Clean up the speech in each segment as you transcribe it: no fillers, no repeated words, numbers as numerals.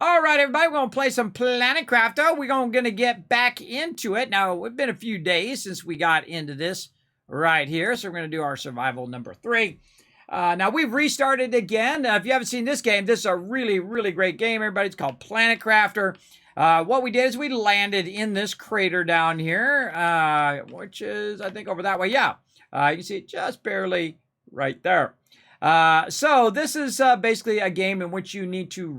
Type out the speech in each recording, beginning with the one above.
All right, everybody, we're going to play some Planet Crafter. We're going to get back into it. Now, it's been a few days since we got into this right here, so we're going to do our survival number 3. Now, we've restarted again. If you haven't seen this game, this is a really, really great game, everybody. It's called Planet Crafter. What we did is we landed in this crater down here, which is, I think, over that way. Yeah, you can see it just barely right there. So this is basically a game in which you need to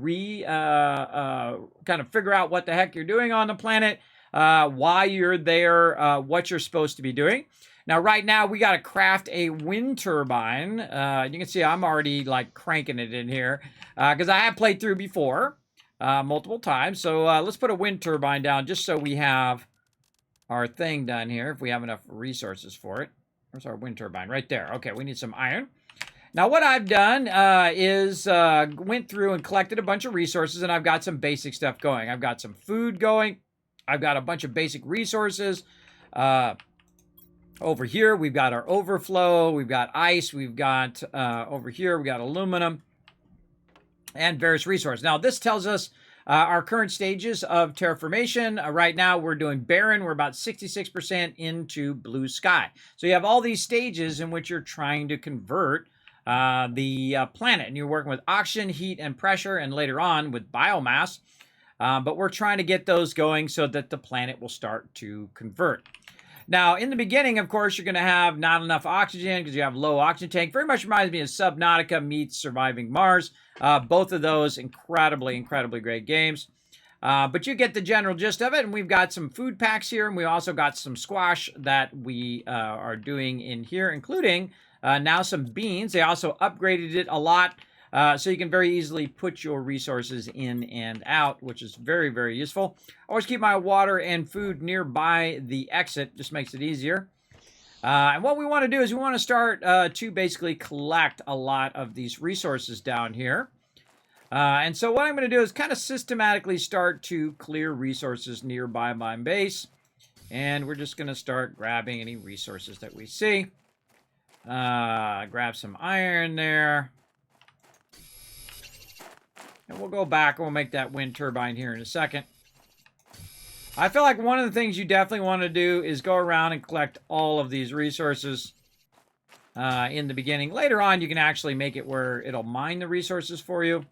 kind of figure out what the heck you're doing on the planet, why you're there, what you're supposed to be doing. Now, right now, we got to craft a wind turbine. You can see I'm already like cranking it in here because I have played through before multiple times. So let's put a wind turbine down just so we have our thing done here if we have enough resources for it. Where's our wind turbine? Right there. Okay, we need some iron. Now, what I've done is went through and collected a bunch of resources, and I've got some basic stuff going. I've got some food going. I've got a bunch of basic resources. Over here, we've got our overflow. We've got ice. We've got, over here, we've got aluminum and various resources. Now, this tells us our current stages of terraformation. Right now, we're doing barren. We're about 66% into blue sky. So you have all these stages in which you're trying to convert the planet, and you're working with oxygen, heat, and pressure, and later on with biomass. But we're trying to get those going so that the planet will start to convert. Now, in the beginning, of course, you're going to have not enough oxygen because you have low oxygen tank. Very much reminds me of Subnautica meets Surviving Mars. Both of those incredibly, incredibly great games. But you get the general gist of it, and we've got some food packs here, and we also got some squash that we are doing in here, including now some beans. They also upgraded it a lot, so you can very easily put your resources in and out, which is very, very useful. I always keep my water and food nearby the exit. Just makes it easier. And what we want to do is we want to start to basically collect a lot of these resources down here. And so what I'm going to do is kind of systematically start to clear resources nearby my base. And we're just going to start grabbing any resources that we see. Grab some iron there. And we'll go back and we'll make that wind turbine here in a second. I feel like one of the things you definitely want to do is go around and collect all of these resources in the beginning. Later on, you can actually make it where it'll mine the resources for you.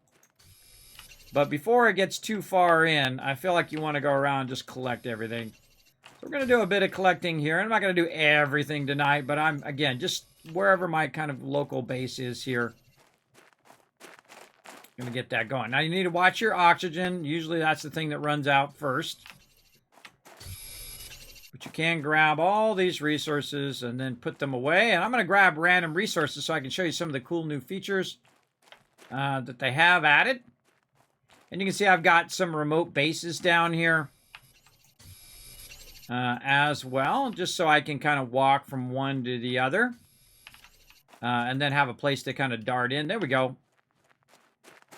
But before it gets too far in, I feel like you want to go around and just collect everything. So we're going to do a bit of collecting here. I'm not going to do everything tonight, but I'm, again, just wherever my kind of local base is here. Going to get that going. Now, you need to watch your oxygen. Usually, that's the thing that runs out first. But you can grab all these resources and then put them away. And I'm going to grab random resources so I can show you some of the cool new features that they have added. And you can see I've got some remote bases down here as well, just so I can kind of walk from one to the other. And then have a place to kind of dart in. There we go.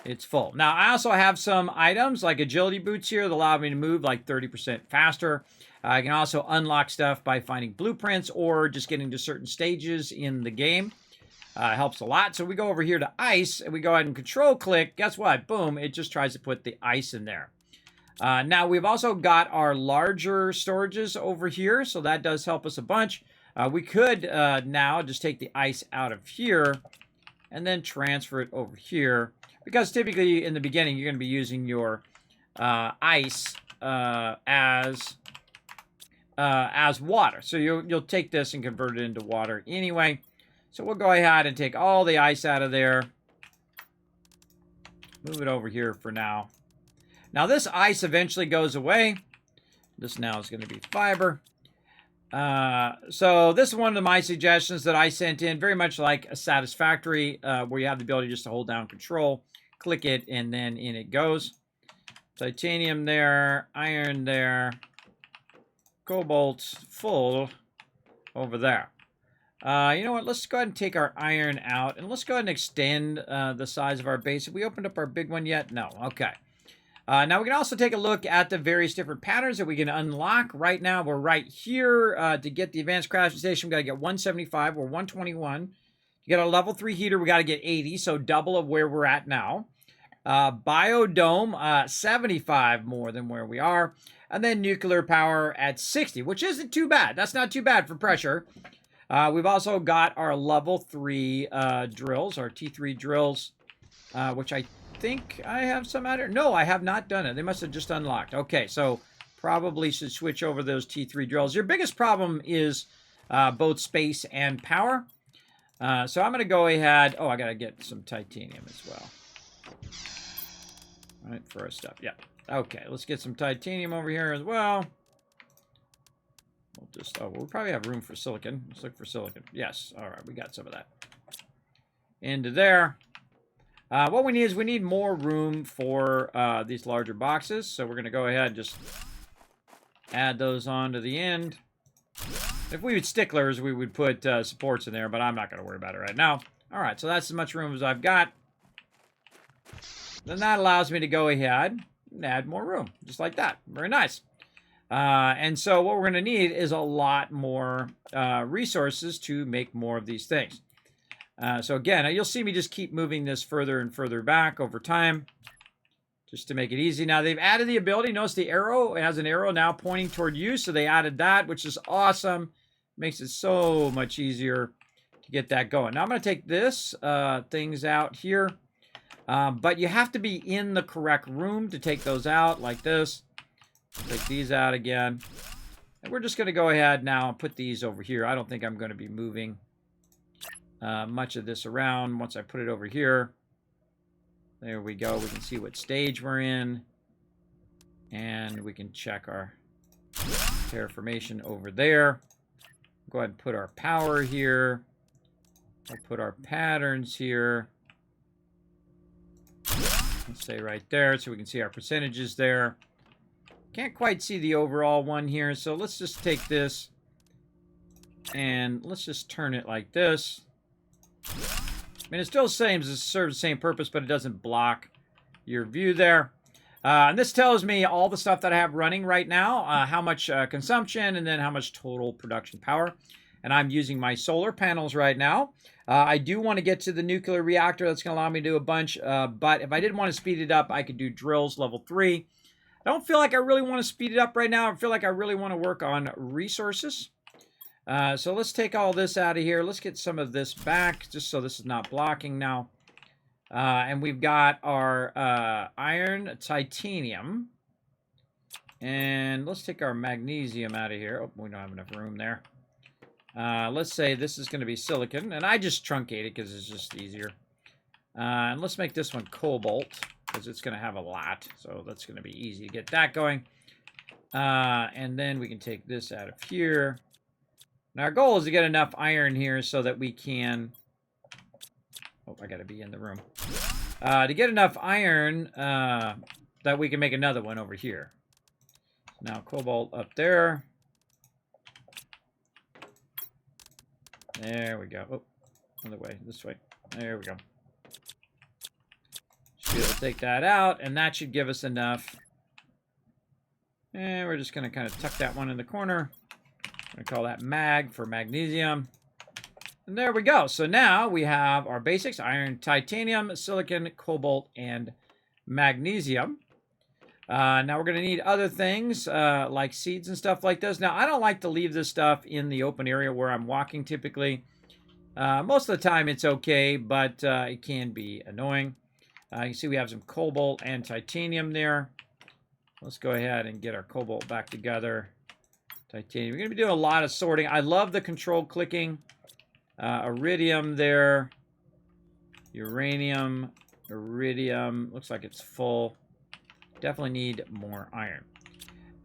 It's full. Now, I also have some items like agility boots here that allow me to move like 30% faster. I can also unlock stuff by finding blueprints or just getting to certain stages in the game. Helps a lot. So we go over here to ice, and we go ahead and control click. Guess what? Boom. It just tries to put the ice in there. Now, we've also got our larger storages over here, so that does help us a bunch. We could now just take the ice out of here and then transfer it over here. Because typically in the beginning, you're going to be using your ice as water. So you'll take this and convert it into water anyway. So we'll go ahead and take all the ice out of there. Move it over here for now. Now this ice eventually goes away. This now is going to be fiber. So this is one of my suggestions that I sent in, very much like a Satisfactory, where you have the ability just to hold down control, click it, and then in it goes. Titanium there, iron there, cobalt full over there. You know what? Let's go ahead and take our iron out, and let's go ahead and extend the size of our base. Have we opened up our big one yet? No. Okay. Now we can also take a look at the various different patterns that we can unlock. Right now we're right here. To get the advanced crafting station, we got to get 175 or 121. To get a level 3 heater, we got to get 80, so double of where we're at now. Biodome, 75 more than where we are. And then nuclear power at 60, which isn't too bad. That's not too bad for pressure. We've also got our level 3 drills, our T3 drills, which I think I have some out here. No, I have not done it. They must have just unlocked. Okay, so probably should switch over those T3 drills. Your biggest problem is both space and power. So I'm going to go ahead. Oh, I got to get some titanium as well. All right, for our stuff. Yeah. Okay, let's get some titanium over here as well. We'll just, we'll probably have room for silicon. Let's look for silicon. Yes, all right, we got some of that. Into there. What we need is we need more room for these larger boxes. So we're going to go ahead and just add those on to the end. If we had sticklers, we would put supports in there, but I'm not going to worry about it right now. All right, so that's as much room as I've got. Then that allows me to go ahead and add more room, just like that. Very nice. And so what we're going to need is a lot more resources to make more of these things. So again, you'll see me just keep moving this further and further back over time, just to make it easy. Now, they've added the ability. Notice the arrow. It has an arrow now pointing toward you, so they added that, which is awesome. Makes it so much easier to get that going. Now, I'm going to take this things out here. But you have to be in the correct room to take those out, like this. Take these out again. And we're just going to go ahead now and put these over here. I don't think I'm going to be moving much of this around once I put it over here. There we go. We can see what stage we're in. And we can check our terraformation over there. Go ahead and put our power here. I'll put our patterns here. Let's say right there, so we can see our percentages there. Can't quite see the overall one here, so let's just take this and let's just turn it like this. I mean, it still serves the same purpose, but it doesn't block your view there. And this tells me all the stuff that I have running right now, how much consumption, and then how much total production power. And I'm using my solar panels right now. I do want to get to the nuclear reactor. That's going to allow me to do a bunch. But if I didn't want to speed it up, I could do drills level 3. I don't feel like I really want to speed it up right now. I feel like I really want to work on resources. So let's take all this out of here. Let's get some of this back, just so this is not blocking now. And we've got our iron, titanium. And let's take our magnesium out of here. Oh, we don't have enough room there. Let's say this is going to be silicon, and I just truncate it because it's just easier. And let's make this one cobalt, because it's going to have a lot, so that's going to be easy to get that going. And then we can take this out of here. Now our goal is to get enough iron here so that we can... Oh, I got to be in the room. To get enough iron that we can make another one over here. Now cobalt up there. There we go. Oh, other way, this way. There we go. Should be able to take that out, and that should give us enough. And we're just going to kind of tuck that one in the corner. I'm going to call that mag for magnesium. And there we go. So now we have our basics: iron, titanium, silicon, cobalt, and magnesium. Now we're going to need other things like seeds and stuff like this. Now, I don't like to leave this stuff in the open area where I'm walking typically. Most of the time it's okay, but it can be annoying. You can see we have some cobalt and titanium there. Let's go ahead and get our cobalt back together. Titanium. We're going to be doing a lot of sorting. I love the control clicking. Iridium there. Uranium. Iridium. Looks like it's full. Definitely need more iron.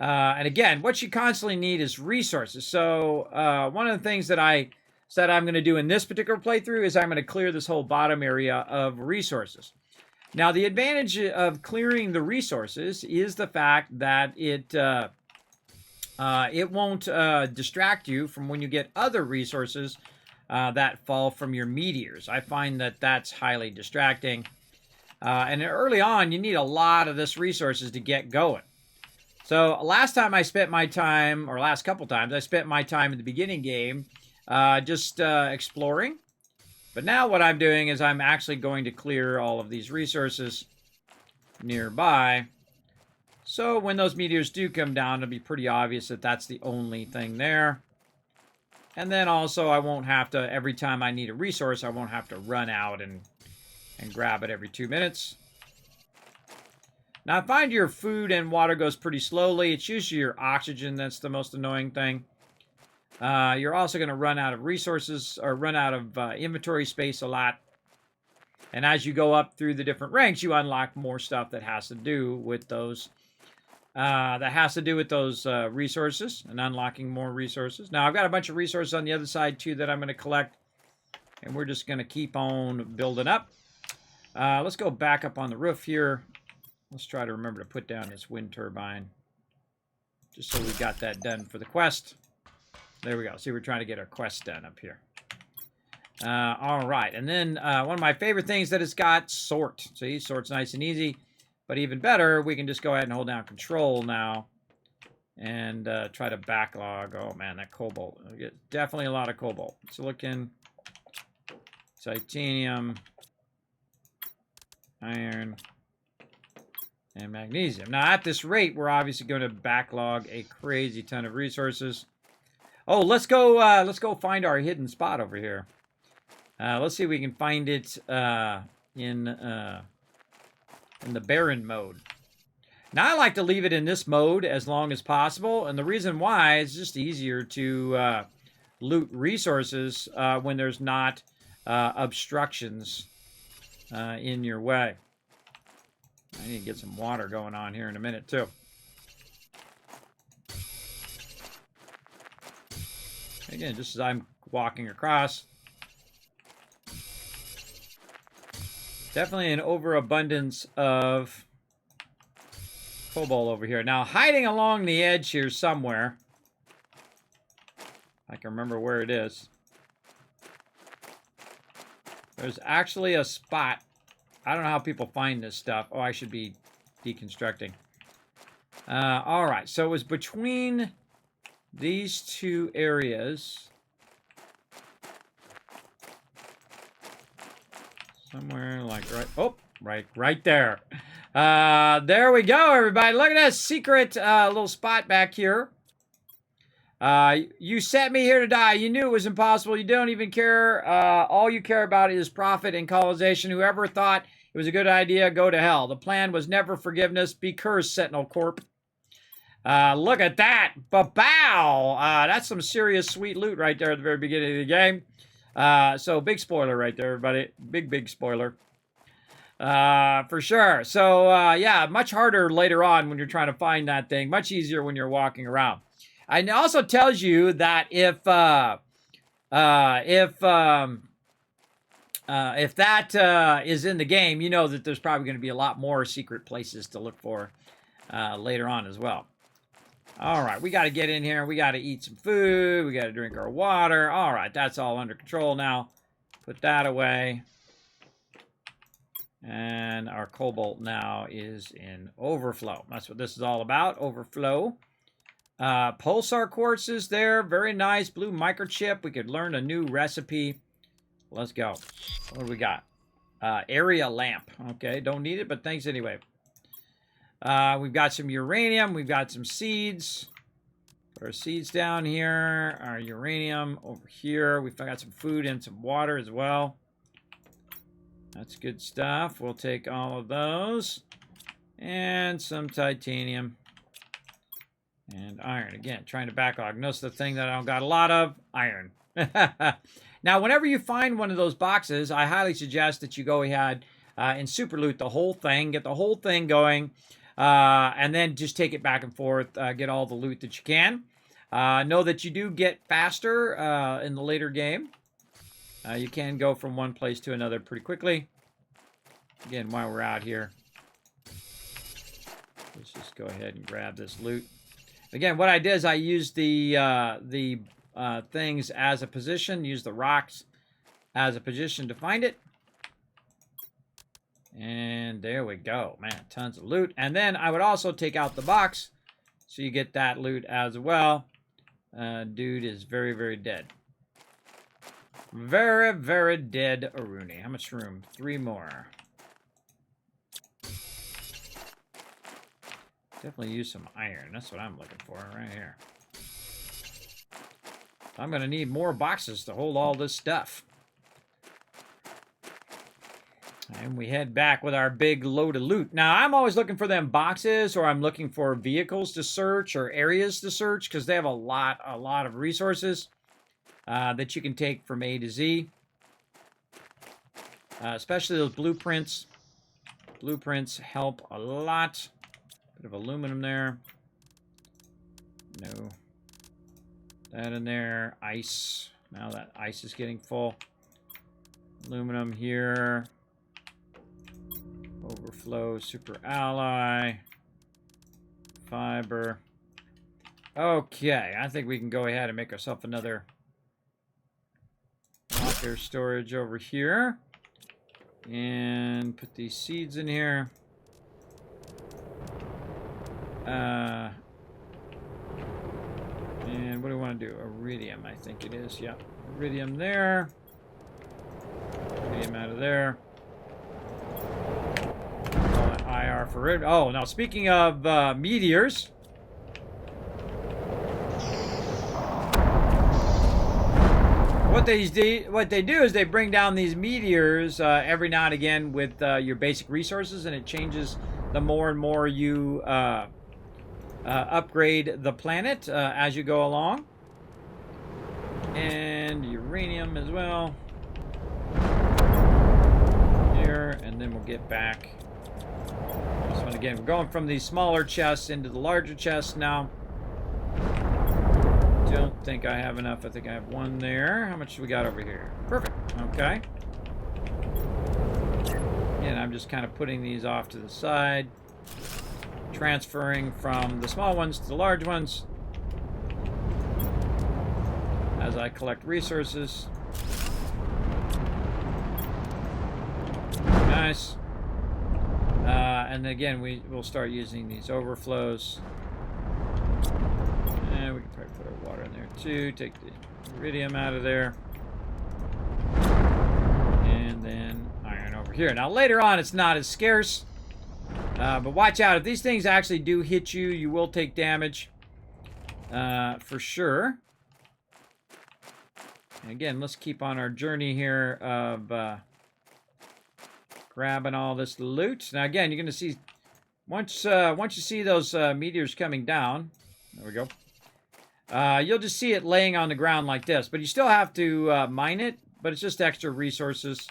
And again, what you constantly need is resources. So one of the things that I said I'm going to do in this particular playthrough is I'm going to clear this whole bottom area of resources. Now, the advantage of clearing the resources is the fact that it won't distract you from when you get other resources that fall from your meteors. I find that that's highly distracting. And early on, you need a lot of this resources to get going. So last time I spent my time, or last couple times, I spent my time in the beginning game just exploring. But now what I'm doing is I'm actually going to clear all of these resources nearby. So when those meteors do come down, it'll be pretty obvious that that's the only thing there. And then also I won't have to, every time I need a resource, I won't have to run out and grab it every 2 minutes. Now I find your food and water goes pretty slowly. It's usually your oxygen that's the most annoying thing. You're also going to run out of resources or run out of inventory space a lot. And as you go up through the different ranks, you unlock more stuff that has to do with those resources and unlocking more resources. Now, I've got a bunch of resources on the other side, too, that I'm going to collect. And we're just going to keep on building up. Let's go back up on the roof here. Let's try to remember to put down this wind turbine. Just so we got that done for the quest. There we go. See, we're trying to get our quest done up here. All right. And then one of my favorite things that it's got, sort. See, sort's nice and easy. But even better, we can just go ahead and hold down control now and try to backlog. Oh, man, that cobalt. Definitely a lot of cobalt. Silicon, titanium, iron, and magnesium. Now, at this rate, we're obviously going to backlog a crazy ton of resources. Oh, let's go find our hidden spot over here. Let's see if we can find it in the barren mode. Now, I like to leave it in this mode as long as possible, and the reason why is just easier to loot resources when there's not obstructions in your way. I need to get some water going on here in a minute, too. Again, just as I'm walking across. Definitely an overabundance of cobalt over here. Now, hiding along the edge here somewhere. I can remember where it is. There's actually a spot. I don't know how people find this stuff. Oh, I should be deconstructing. All right, so it was between these two areas. Somewhere like right there. There we go, everybody. Look at this secret little spot back here. You sent me here to die. You knew it was impossible. You don't even care. All you care about is profit and colonization. Whoever thought it was a good idea, go to hell. The plan was never forgiveness. Be cursed, Sentinel Corp. Look at that. Ba-bow. That's some serious sweet loot right there at the very beginning of the game. So big spoiler right there, everybody. Big spoiler. For sure. So, yeah, much harder later on when you're trying to find that thing. Much easier when you're walking around. And it also tells you that if that is in the game, you know that there's probably going to be a lot more secret places to look for later on as well. All right, we got to get in here. We got to eat some food. We got to drink our water. All right, that's all under control now. Put that away. And our cobalt now is in overflow. That's what this is all about, overflow. Pulsar quartz is there. Very nice. Blue microchip. We could learn a new recipe. Let's go. What do we got? Area lamp. Okay, don't need it, but thanks anyway. We've got some uranium. We've got some seeds. Put our seeds down here. Our uranium over here. We've got some food and some water as well. That's good stuff. We'll take all of those. And some titanium. And iron. Again, trying to backlog. Notice the thing that I don't got a lot of? Iron. Now, whenever you find one of those boxes, I highly suggest that you go ahead and super loot the whole thing. Get the whole thing going. And then just take it back and forth. Get all the loot that you can. Know that you do get faster in the later game. You can go from one place to another pretty quickly. Again, while we're out here, let's just go ahead and grab this loot. Again, what I did is I used the things as a position, used the rocks as a position to find it. And there we go. Man, tons of loot. And then I would also take out the box so you get that loot as well. Dude is very, very dead. Very, very dead Aruni. How much room? 3 more. Definitely use some iron. That's what I'm looking for right here. I'm going to need more boxes to hold all this stuff. And we head back with our big load of loot. Now, I'm always looking for them boxes, or I'm looking for vehicles to search or areas to search, because they have a lot of resources that you can take from A to Z. Especially those blueprints. Blueprints help a lot. Bit of aluminum there. No. That in there. Ice. Now that ice is getting full. Aluminum here. Overflow, super alloy. Fiber. Okay, I think we can go ahead and make ourselves another locker storage over here. And put these seeds in here. And what do we want to do? Iridium, I think it is. Yep. Iridium there. Iridium out of there. IR for it. Oh, now speaking of meteors. What they do is they bring down these meteors every now and again with your basic resources, and it changes the more and more you upgrade the planet as you go along. And uranium as well. Here, and then we'll get back. This one again. We're going from these smaller chests into the larger chests now. Don't think I have enough. I think I have one there. How much do we got over here? Perfect. Okay. And I'm just kind of putting these off to the side. Transferring from the small ones to the large ones. As I collect resources. Nice. And again, we'll start using these overflows. And we can probably put our water in there too. Take the iridium out of there. And then iron over here. Now later on, it's not as scarce. But watch out. If these things actually do hit you, you will take damage. For sure. And again, let's keep on our journey here of grabbing all this loot. Now again, you're going to see once you see those meteors coming down, there we go. You'll just see it laying on the ground like this, but you still have to mine it. But it's just extra resources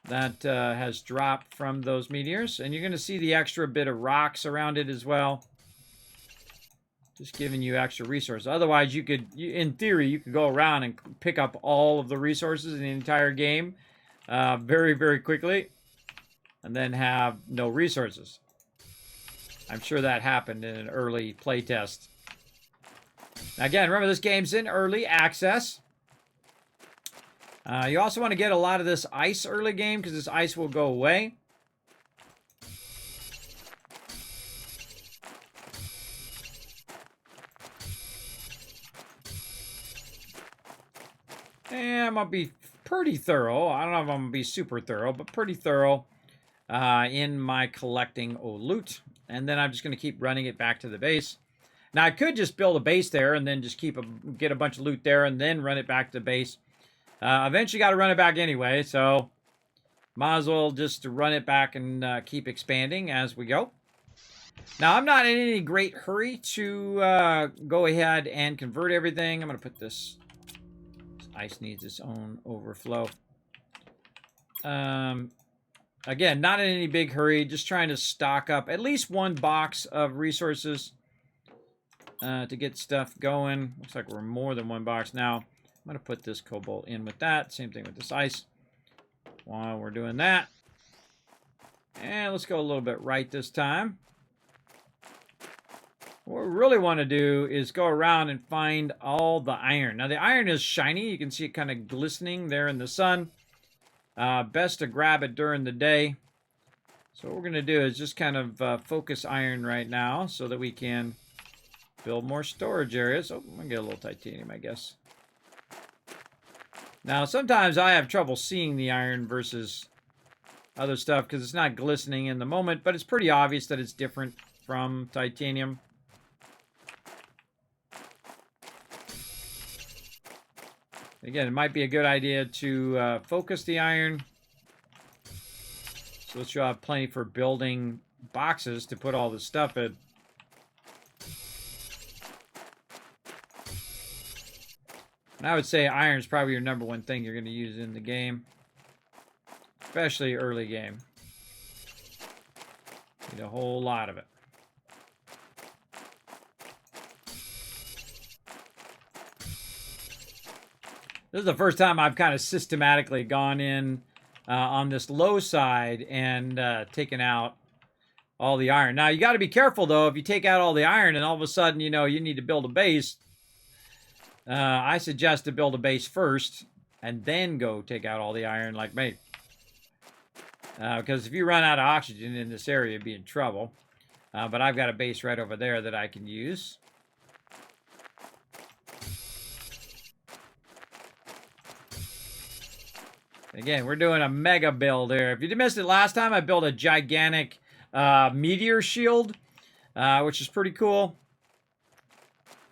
that has dropped from those meteors, and you're going to see the extra bit of rocks around it as well. Just giving you extra resources. Otherwise, in theory, you could go around and pick up all of the resources in the entire game very, very quickly, and then have no resources. I'm sure that happened in an early playtest. Now, again, remember this game's in early access. You also want to get a lot of this ice early game, because this ice will go away. And I'm going to be pretty thorough. I don't know if I'm going to be super thorough, but pretty thorough in my collecting loot. And then I'm just going to keep running it back to the base. Now, I could just build a base there and then just get a bunch of loot there and then run it back to the base. Eventually got to run it back anyway, so might as well just run it back and keep expanding as we go. Now, I'm not in any great hurry to go ahead and convert everything. I'm going to put this ice needs its own overflow. Again, not in any big hurry, just trying to stock up at least one box of resources to get stuff going. Looks like we're more than one box now. I'm going to put this cobalt in with that. Same thing with this ice while we're doing that. And let's go a little bit right this time. What we really want to do is go around and find all the iron. Now, the iron is shiny. You can see it kind of glistening there in the sun. Best to grab it during the day. So what we're going to do is just kind of focus iron right now so that we can build more storage areas. Oh, I'm going to get a little titanium, I guess. Now, sometimes I have trouble seeing the iron versus other stuff because it's not glistening in the moment, but it's pretty obvious that it's different from titanium. Again, it might be a good idea to focus the iron, so that you'll have plenty for building boxes to put all the stuff in. And I would say iron is probably your number one thing you're going to use in the game, especially early game. Need a whole lot of it. This is the first time I've kind of systematically gone in on this low side and taken out all the iron. Now, you got to be careful, though. If you take out all the iron and all of a sudden, you know, you need to build a base, I suggest to build a base first and then go take out all the iron like me. Because if you run out of oxygen in this area, you'd be in trouble. But I've got a base right over there that I can use. Again, we're doing a mega build here. If you missed it last time, I built a gigantic meteor shield, which is pretty cool.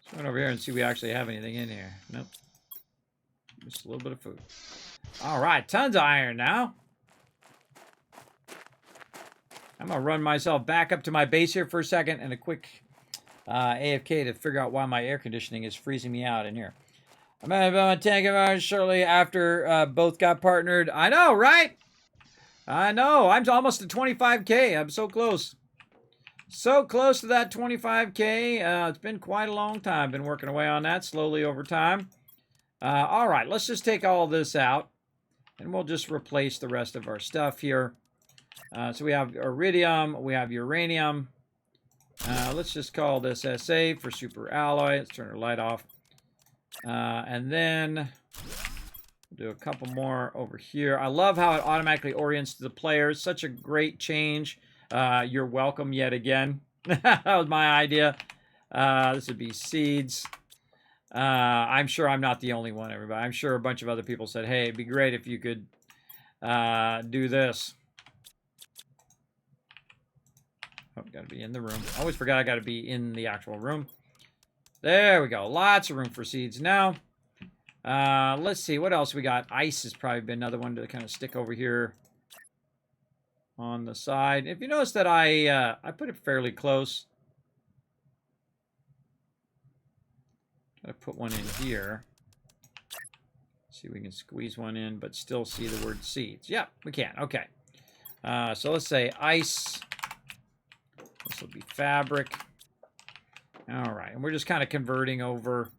Let's run over here and see if we actually have anything in here. Nope. Just a little bit of food. All right, tons of iron now. I'm going to run myself back up to my base here for a second and a quick AFK to figure out why my air conditioning is freezing me out in here. I'm going to tank it shortly after both got partnered. I know, right? I know. I'm almost to 25K. I'm so close. So close to that 25K. It's been quite a long time. Been working away on that slowly over time. All right, let's just take all this out. And we'll just replace the rest of our stuff here. So we have iridium. We have uranium. Let's just call this SA for super alloy. Let's turn our light off. And then we'll do a couple more over here. I love how it automatically orients to the players. Such a great change. You're welcome yet again. That was my idea. This would be seeds. I'm sure I'm not the only one, everybody. I'm sure a bunch of other people said, hey, it'd be great if you could do this. Oh, got to be in the room. I always forgot I got to be in the actual room. There we go. Lots of room for seeds now. Let's see. What else we got? Ice has probably been another one to kind of stick over here on the side. If you notice that I put it fairly close. Gotta put one in here. See if we can squeeze one in, but still see the word seeds. Yeah, we can. Okay. So let's say ice. This will be fabric. All right, and we're just kind of converting over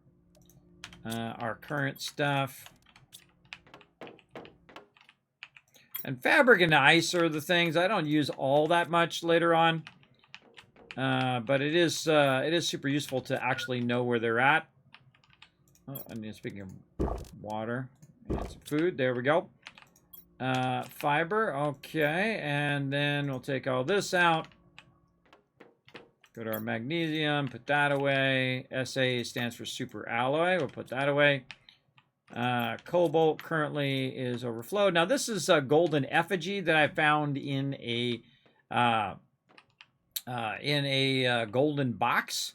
our current stuff. And fabric and ice are the things I don't use all that much later on, but it is super useful to actually know where they're at. Oh, I mean, speaking of water and some food, there we go. Fiber, okay, and then we'll take all this out. Go to our magnesium, put that away. SA stands for super alloy. We'll put that away. Cobalt currently is overflowed. Now, this is a golden effigy that I found in a golden box.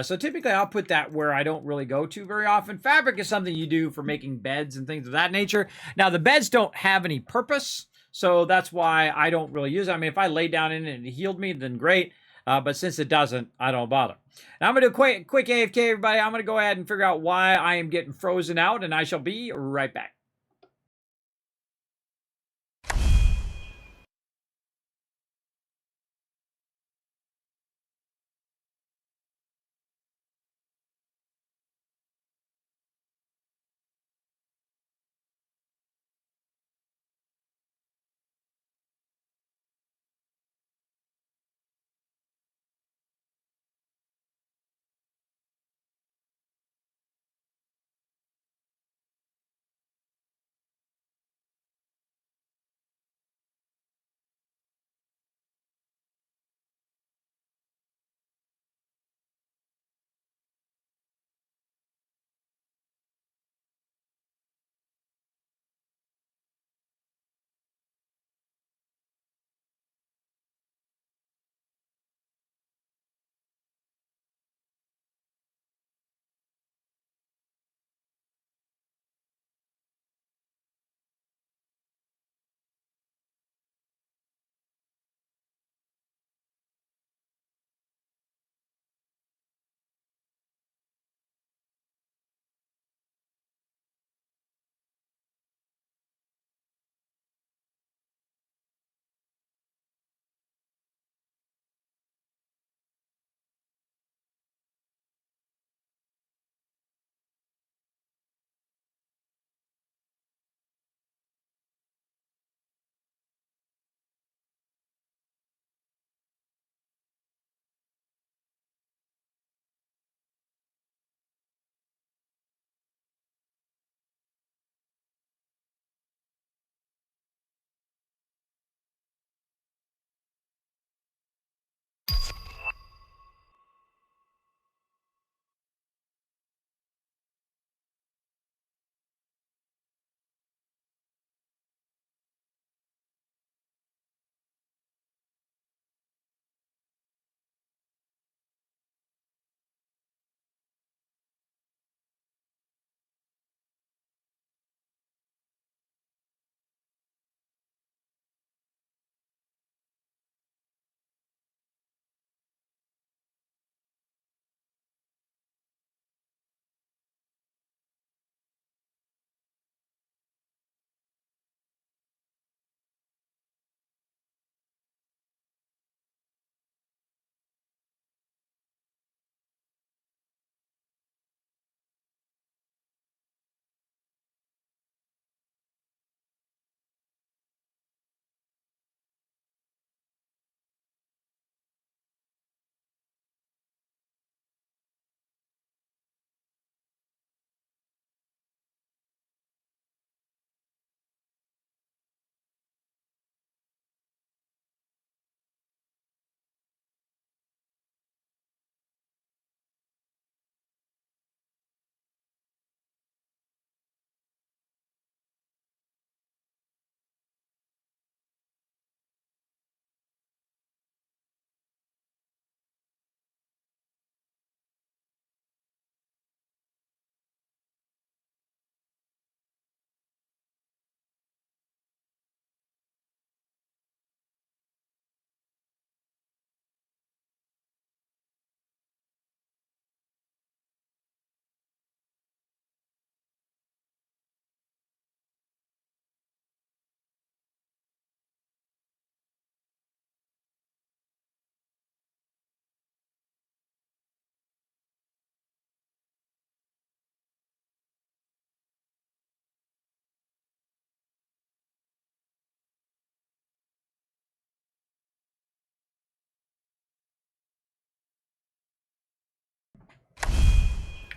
So typically, I'll put that where I don't really go to very often. Fabric is something you do for making beds and things of that nature. Now, the beds don't have any purpose, so that's why I don't really use it. I mean, if I lay down in it and it healed me, then great. But since it doesn't, I don't bother. Now, I'm going to do a quick AFK, everybody. I'm going to go ahead and figure out why I am getting frozen out, and I shall be right back.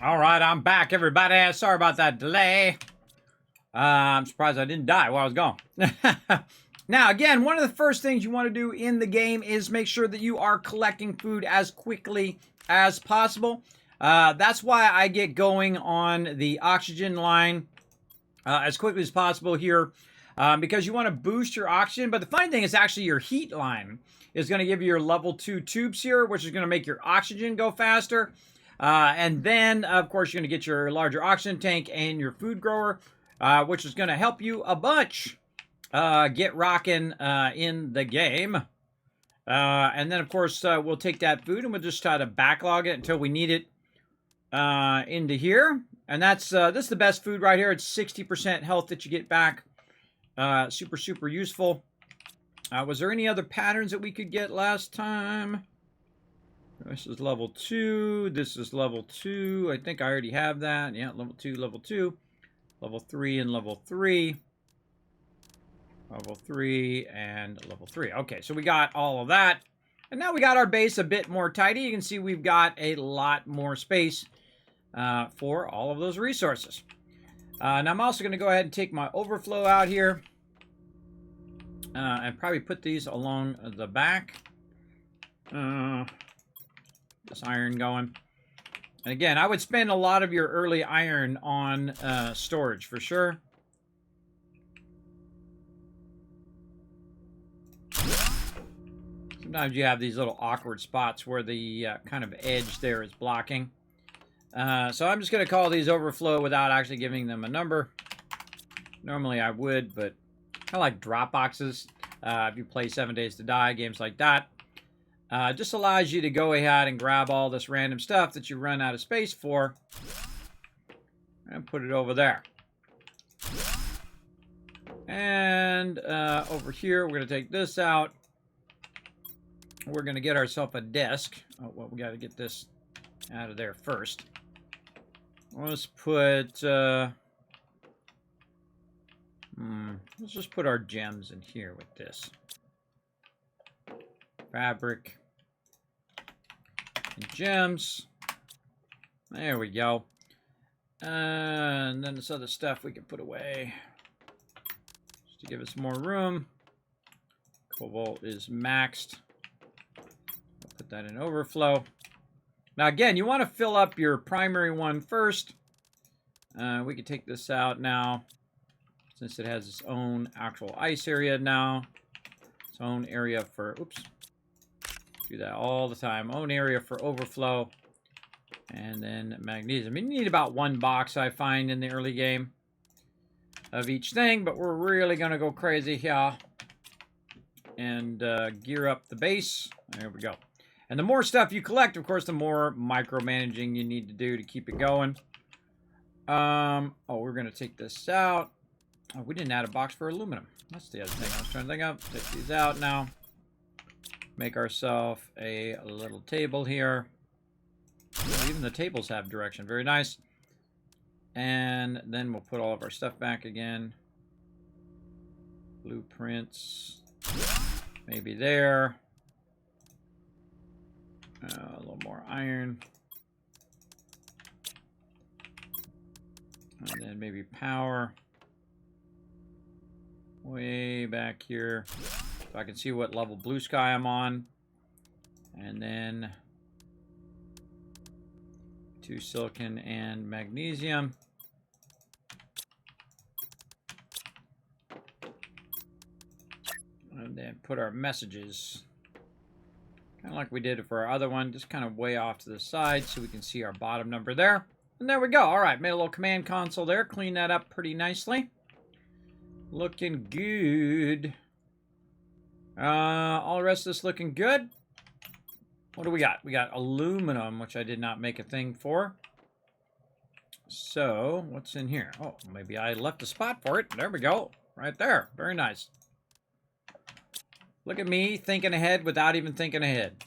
All right, I'm back, everybody. Sorry about that delay. I'm surprised I didn't die while I was gone. Now, again, one of the first things you want to do in the game is make sure that you are collecting food as quickly as possible. That's why I get going on the oxygen line as quickly as possible here, because you want to boost your oxygen. But the funny thing is actually your heat line is going to give you your level 2 tubes here, which is going to make your oxygen go faster. And then, of course, you're going to get your larger oxygen tank and your food grower, which is going to help you a bunch get rocking in the game. And then, of course, we'll take that food and we'll just try to backlog it until we need it into here. And that's this is the best food right here. It's 60% health that you get back. Super, super useful. Was there any other patterns that we could get last time? This is level 2. This is level 2. I think I already have that. Yeah, level 2, level 2. Level 3 and level 3. Level 3 and level 3. Okay, so we got all of that. And now we got our base a bit more tidy. You can see we've got a lot more space for all of those resources. Now I'm also going to go ahead and take my overflow out here. And probably put these along the back. This iron going. And again, I would spend a lot of your early iron on storage for sure. Sometimes you have these little awkward spots where the kind of edge there is blocking. So I'm just going to call these overflow without actually giving them a number. Normally I would, but kind of like drop boxes. If you play 7 Days to Die, games like that. Just allows you to go ahead and grab all this random stuff that you run out of space for and put it over there. And over here, we're going to take this out. We're going to get ourselves a desk. Oh, well, we got to get this out of there first. Let's put... let's just put our gems in here with this. Fabric. And gems. There we go. And then this other stuff we can put away. Just to give us more room. Cobalt is maxed. I'll put that in overflow. Now again, you want to fill up your primary one first. We can take this out now. Since it has its own actual ice area now. Its own area for, oops. Do that all the time. Own area for overflow. And then magnesium. You need about 1 box, I find, in the early game of each thing. But we're really going to go crazy here. And gear up the base. There we go. And the more stuff you collect, of course, the more micromanaging you need to do to keep it going. Oh, we're going to take this out. Oh, we didn't add a box for aluminum. That's the other thing I was trying to think of. Take these out now. Make ourselves a little table here. Oh, even the tables have direction. Very nice. And then we'll put all of our stuff back again. Blueprints. Maybe there. A little more iron. And then maybe power. Way back here. So I can see what level blue sky I'm on. And then 2 silicon and magnesium. And then put our messages. Kind of like we did for our other one. Just kind of way off to the side so we can see our bottom number there. And there we go. All right, made a little command console there. Clean that up pretty nicely. Looking good. All the rest of this looking good. What do we got? We got aluminum, which I did not make a thing for. So, what's in here? Oh, maybe I left a spot for it. There we go. Right there. Very nice. Look at me thinking ahead without even thinking ahead.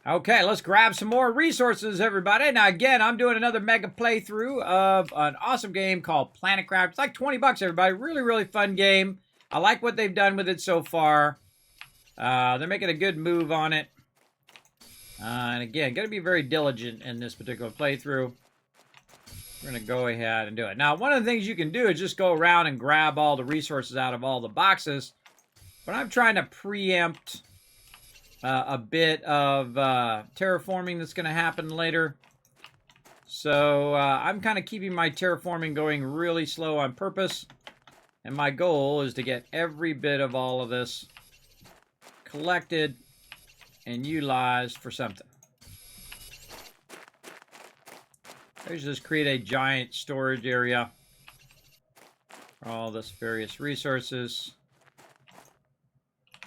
Okay, let's grab some more resources, everybody. Now, again, I'm doing another mega playthrough of an awesome game called Planet Craft. It's like 20 bucks, everybody. Really, really fun game. I like what they've done with it so far. They're making a good move on it. And again, got to be very diligent in this particular playthrough. We're going to go ahead and do it. Now, one of the things you can do is just go around and grab all the resources out of all the boxes. But I'm trying to preempt a bit of terraforming that's going to happen later. So I'm kind of keeping my terraforming going really slow on purpose. And my goal is to get every bit of all of this collected and utilized for something. Let's just create a giant storage area for all this various resources.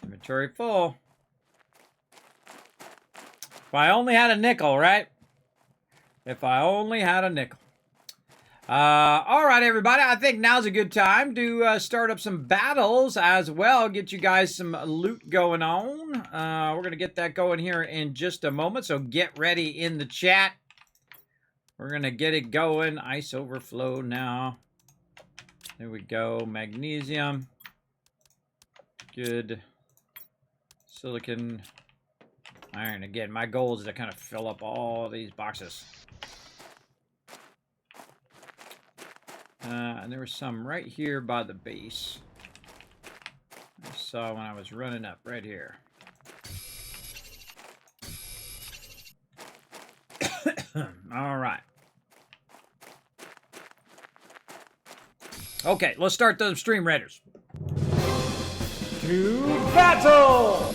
Inventory full. If I only had a nickel, right? If I only had a nickel. All right, everybody. I think now's a good time to start up some battles as well. Get you guys some loot going on. We're going to get that going here in just a moment. So get ready in the chat. We're going to get it going. Ice overflow now. There we go. Magnesium. Good. Silicon. Iron. Again, my goal is to kind of fill up all these boxes. And there was some right here by the base. I saw when I was running up right here. All right. Okay, let's start those stream raiders. To battle!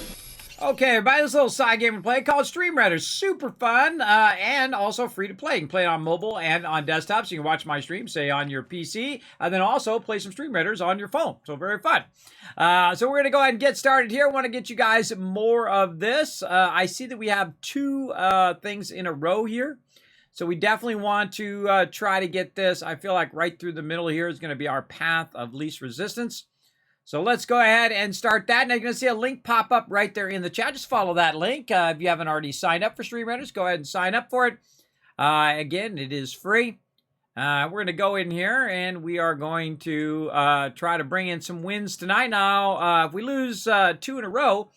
Okay, everybody, this little side game we play called Stream Raiders. Super fun and also free to play. You can play it on mobile and on desktop, so you can watch my stream, say, on your PC, and then also play some Stream Raiders on your phone. So very fun. So we're going to go ahead and get started here. I want to get you guys more of this. I see that we have two things in a row here. So we definitely want to try to get this. I feel like right through the middle here is going to be our path of least resistance. So let's go ahead and start that. Now you're going to see a link pop up right there in the chat. Just follow that link. If you haven't already signed up for Stream Raiders, go ahead and sign up for it. Again, it is free. We're going to go in here and we are going to try to bring in some wins tonight. Now, if we lose 2 in a row,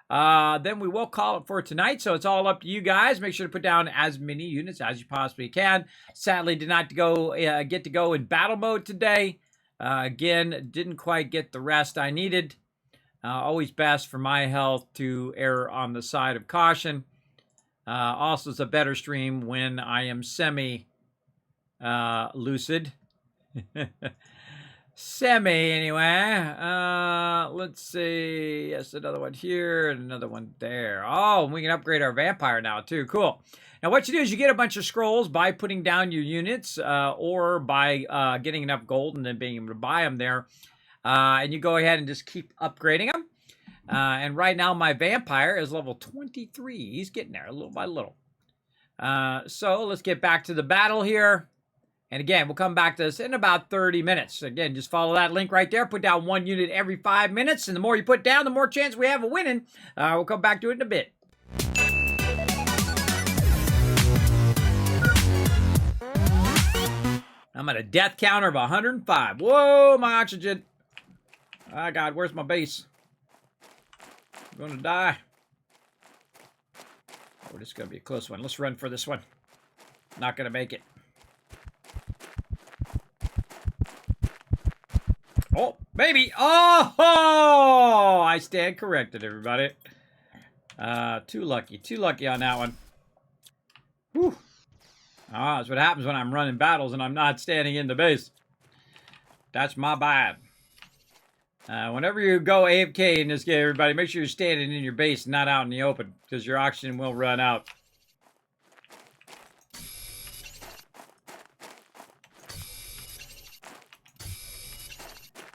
then we will call it for tonight. So it's all up to you guys. Make sure to put down as many units as you possibly can. Sadly, did not get to go in battle mode today. Again, didn't quite get the rest I needed. Always best for my health to err on the side of caution. Also, it's a better stream when I am semi-lucid. Semi, anyway. Let's see. Yes, another one here and another one there. Oh, and we can upgrade our vampire now, too. Cool. Now, what you do is you get a bunch of scrolls by putting down your units or by getting enough gold and then being able to buy them there. And you go ahead and just keep upgrading them. And right now, my vampire is level 23. He's getting there little by little. So let's get back to the battle here. And again, we'll come back to this in about 30 minutes. Again, just follow that link right there. Put down 1 unit every 5 minutes. And the more you put down, the more chance we have of winning. We'll come back to it in a bit. I'm at a death counter of 105. Whoa, my oxygen. Oh, God, where's my base? I'm going to die. Oh, this is going to be a close one. Let's run for this one. Not going to make it. Oh, baby. Oh, I stand corrected, everybody. Too lucky on that one. Whew. Ah, that's what happens when I'm running battles and I'm not standing in the base. That's my bad. Whenever you go AFK in this game, everybody, make sure you're standing in your base, not out in the open, because your oxygen will run out.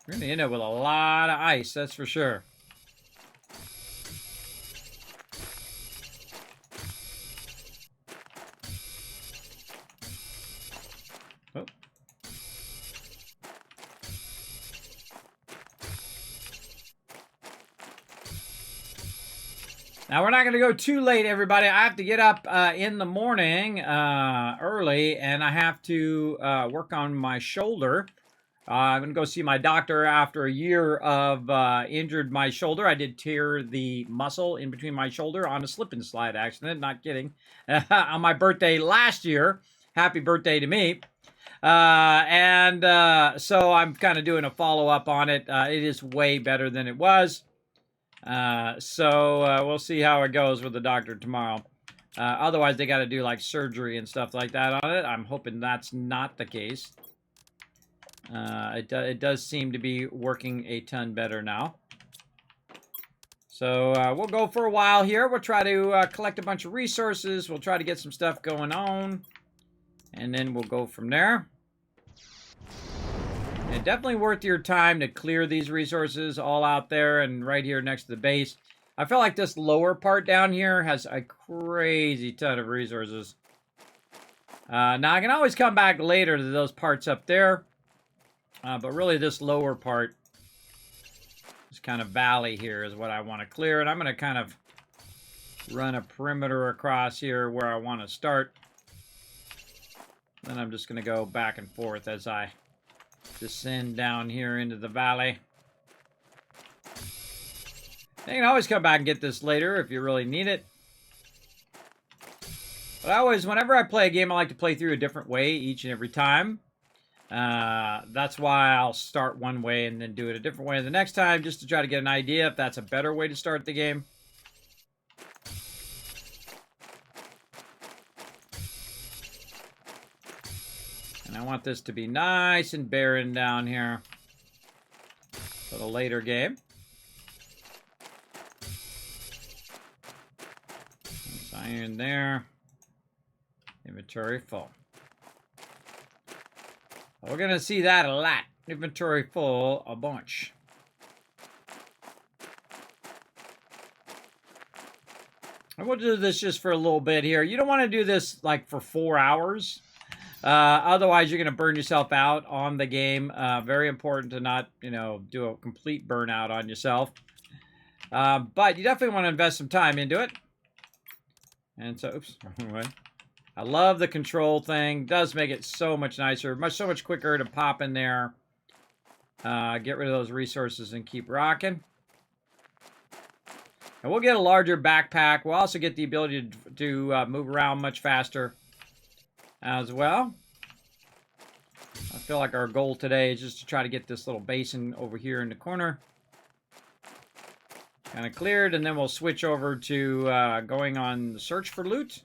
We're going to end up with a lot of ice, that's for sure. Oh. Now, we're not going to go too late, everybody. I have to get up in the morning early, and I have to work on my shoulder. I'm going to go see my doctor after a year of injured my shoulder. I did tear the muscle in between my shoulder on a slip and slide accident. Not kidding. On my birthday last year. Happy birthday to me. So I'm kind of doing a follow-up on it. It is way better than it was. We'll see how it goes with the doctor tomorrow. Otherwise, they got to do like surgery and stuff like that on it. I'm hoping that's not the case. It does seem to be working a ton better now. So we'll go for a while here. We'll try to collect a bunch of resources. We'll try to get some stuff going on. And then we'll go from there. And definitely worth your time to clear these resources all out there and right here next to the base. I feel like this lower part down here has a crazy ton of resources. Now, I can always come back later to those parts up there. But really, this lower part, this kind of valley here is what I want to clear. And I'm going to kind of run a perimeter across here where I want to start. Then I'm just going to go back and forth as I descend down here into the valley. You can always come back and get this later if you really need it. But whenever I play a game, I like to play through a different way each and every time. That's why I'll start one way and then do it a different way the next time, just to try to get an idea if that's a better way to start the game. And I want this to be nice and barren down here for the later game. There's iron there. Inventory full. We're going to see that a lot. Inventory full a bunch. And we'll do this just for a little bit here. You don't want to do this like for 4 hours. Otherwise, you're going to burn yourself out on the game. Very important to not, do a complete burnout on yourself. But you definitely want to invest some time into it. And so, oops, wrong way. I love the control thing. It does make it so much nicer. So much quicker to pop in there. Get rid of those resources and keep rocking. And we'll get a larger backpack. We'll also get the ability to move around much faster as well. I feel like our goal today is just to try to get this little basin over here in the corner kind of cleared. And then we'll switch over to going on the search for loot.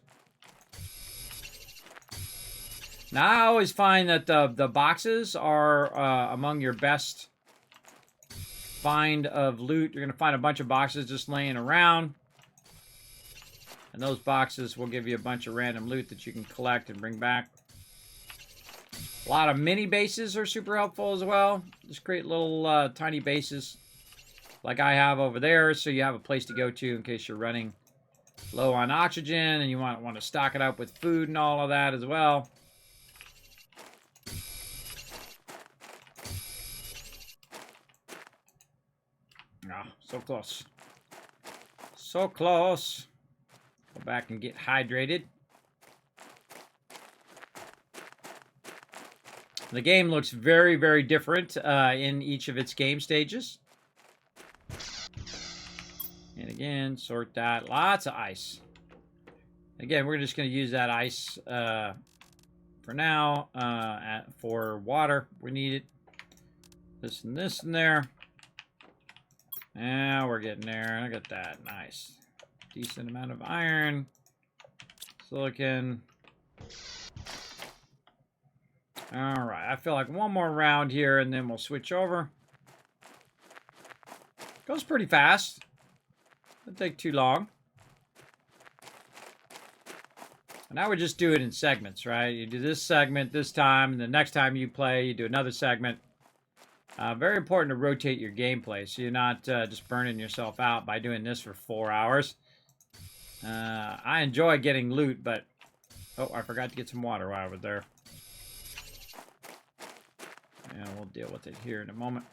Now, I always find that the boxes are among your best find of loot. You're going to find a bunch of boxes just laying around. And those boxes will give you a bunch of random loot that you can collect and bring back. A lot of mini bases are super helpful as well. Just create little tiny bases like I have over there, so you have a place to go to in case you're running low on oxygen and you want to stock it up with food and all of that as well. Oh, so close. So close. Go back and get hydrated. The game looks very, very different in each of its game stages. And again, sort that. Lots of ice. Again, we're just going to use that ice for now. For water, we need it. This and there. Now we're getting there. Look at that. Nice. Decent amount of iron. Silicon. Alright. I feel like one more round here and then we'll switch over. Goes pretty fast. Doesn't take too long. And I would just do it in segments, right? You do this segment this time, and the next time you play, you do another segment. Very important to rotate your gameplay so you're not just burning yourself out by doing this for 4 hours. I enjoy getting loot, but... Oh, I forgot to get some water while I was there. Yeah, we'll deal with it here in a moment.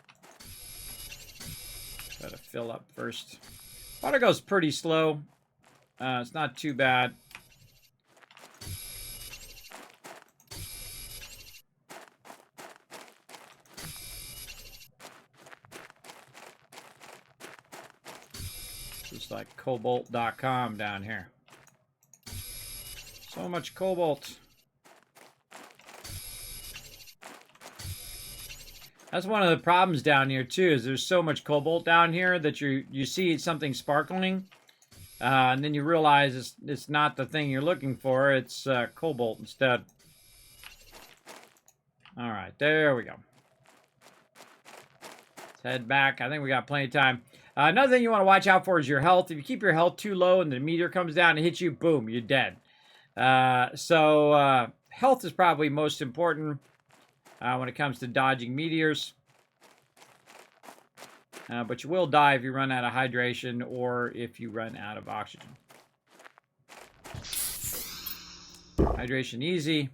Gotta fill up first. Water goes pretty slow. It's not too bad. Just like cobalt.com down here. So much cobalt. That's one of the problems down here too, is there's so much cobalt down here that you see something sparkling, and then you realize it's not the thing you're looking for. It's cobalt instead. All right, there we go. Let's head back. I think we got plenty of time. Another thing you want to watch out for is your health. If you keep your health too low and the meteor comes down and hits you, boom, you're dead. So health is probably most important when it comes to dodging meteors. But you will die if you run out of hydration or if you run out of oxygen. Hydration easy.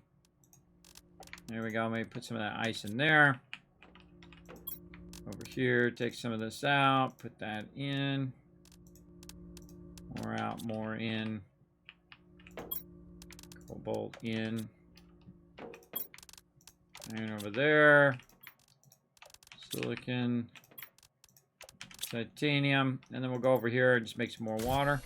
There we go. Maybe put some of that ice in there. Over here, take some of this out. Put that in. More out, more in. Cobalt in. And over there. Silicon. Titanium. And then we'll go over here and just make some more water.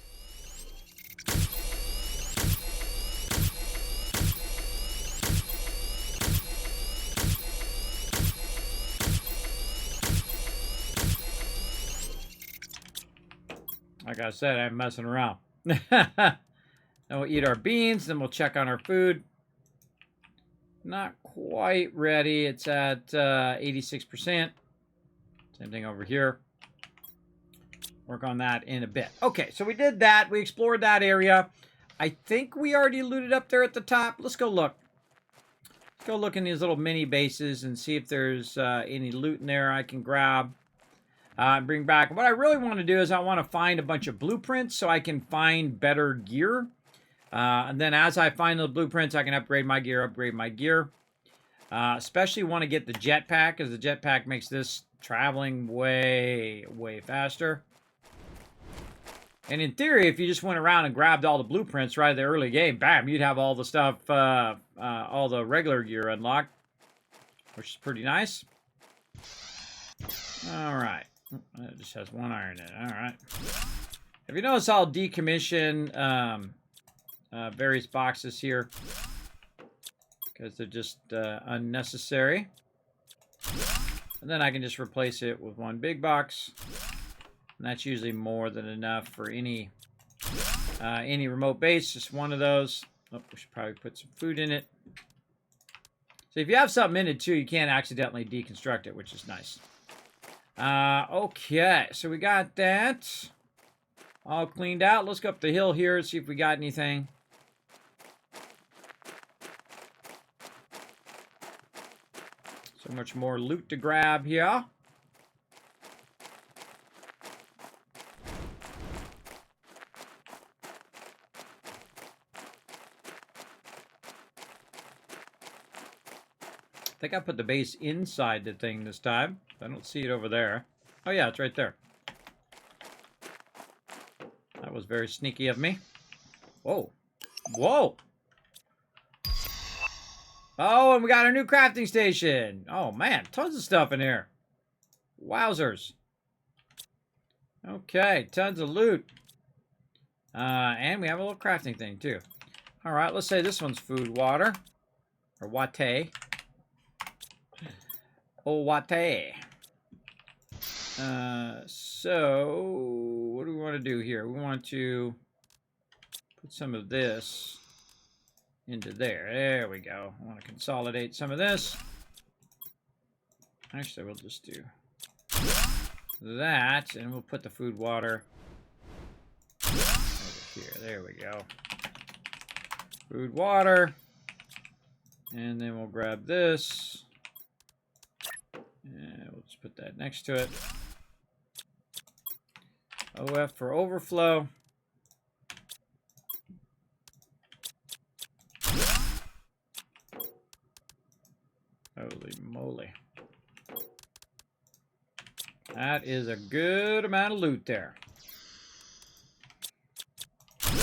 Like I said, I'm messing around. Then we'll eat our beans, then we'll check on our food. Not quite ready. It's at 86%. Same thing over here. Work on that in a bit. Okay, so we did that. We explored that area. I think we already looted up there at the top. Let's go look. Let's go look in these little mini bases and see if there's any loot in there I can grab. Bring back. What I really want to do is I want to find a bunch of blueprints so I can find better gear. And then as I find the blueprints, I can upgrade my gear, especially want to get the jetpack, because the jetpack makes this traveling way, way faster. And in theory, if you just went around and grabbed all the blueprints right at the early game, bam, you'd have all the stuff, all the regular gear unlocked, which is pretty nice. All right. It just has one iron in it. All right. If you notice, I'll decommission various boxes here because they're just unnecessary. And then I can just replace it with one big box. And that's usually more than enough for any remote base. Just one of those. Oh, we should probably put some food in it. So if you have something in it too, you can't accidentally deconstruct it, which is nice. Okay, so we got that all cleaned out. Let's go up the hill here and see if we got anything. So much more loot to grab here. I think I put the base inside the thing this time. I don't see it over there. Oh yeah, it's right there. That was very sneaky of me. Whoa. Whoa! Oh, and we got a new crafting station. Oh man, tons of stuff in here. Wowzers. Okay, tons of loot. And we have a little crafting thing too. Alright, let's say this one's food, water. Or wate. Oh, wate. So, what do we want to do here? We want to put some of this into there. There we go. I want to consolidate some of this. Actually, we'll just do that, and we'll put the food water over here. There we go. Food, water. And then we'll grab this. And we'll just put that next to it. OF for overflow. Holy moly. That is a good amount of loot there. I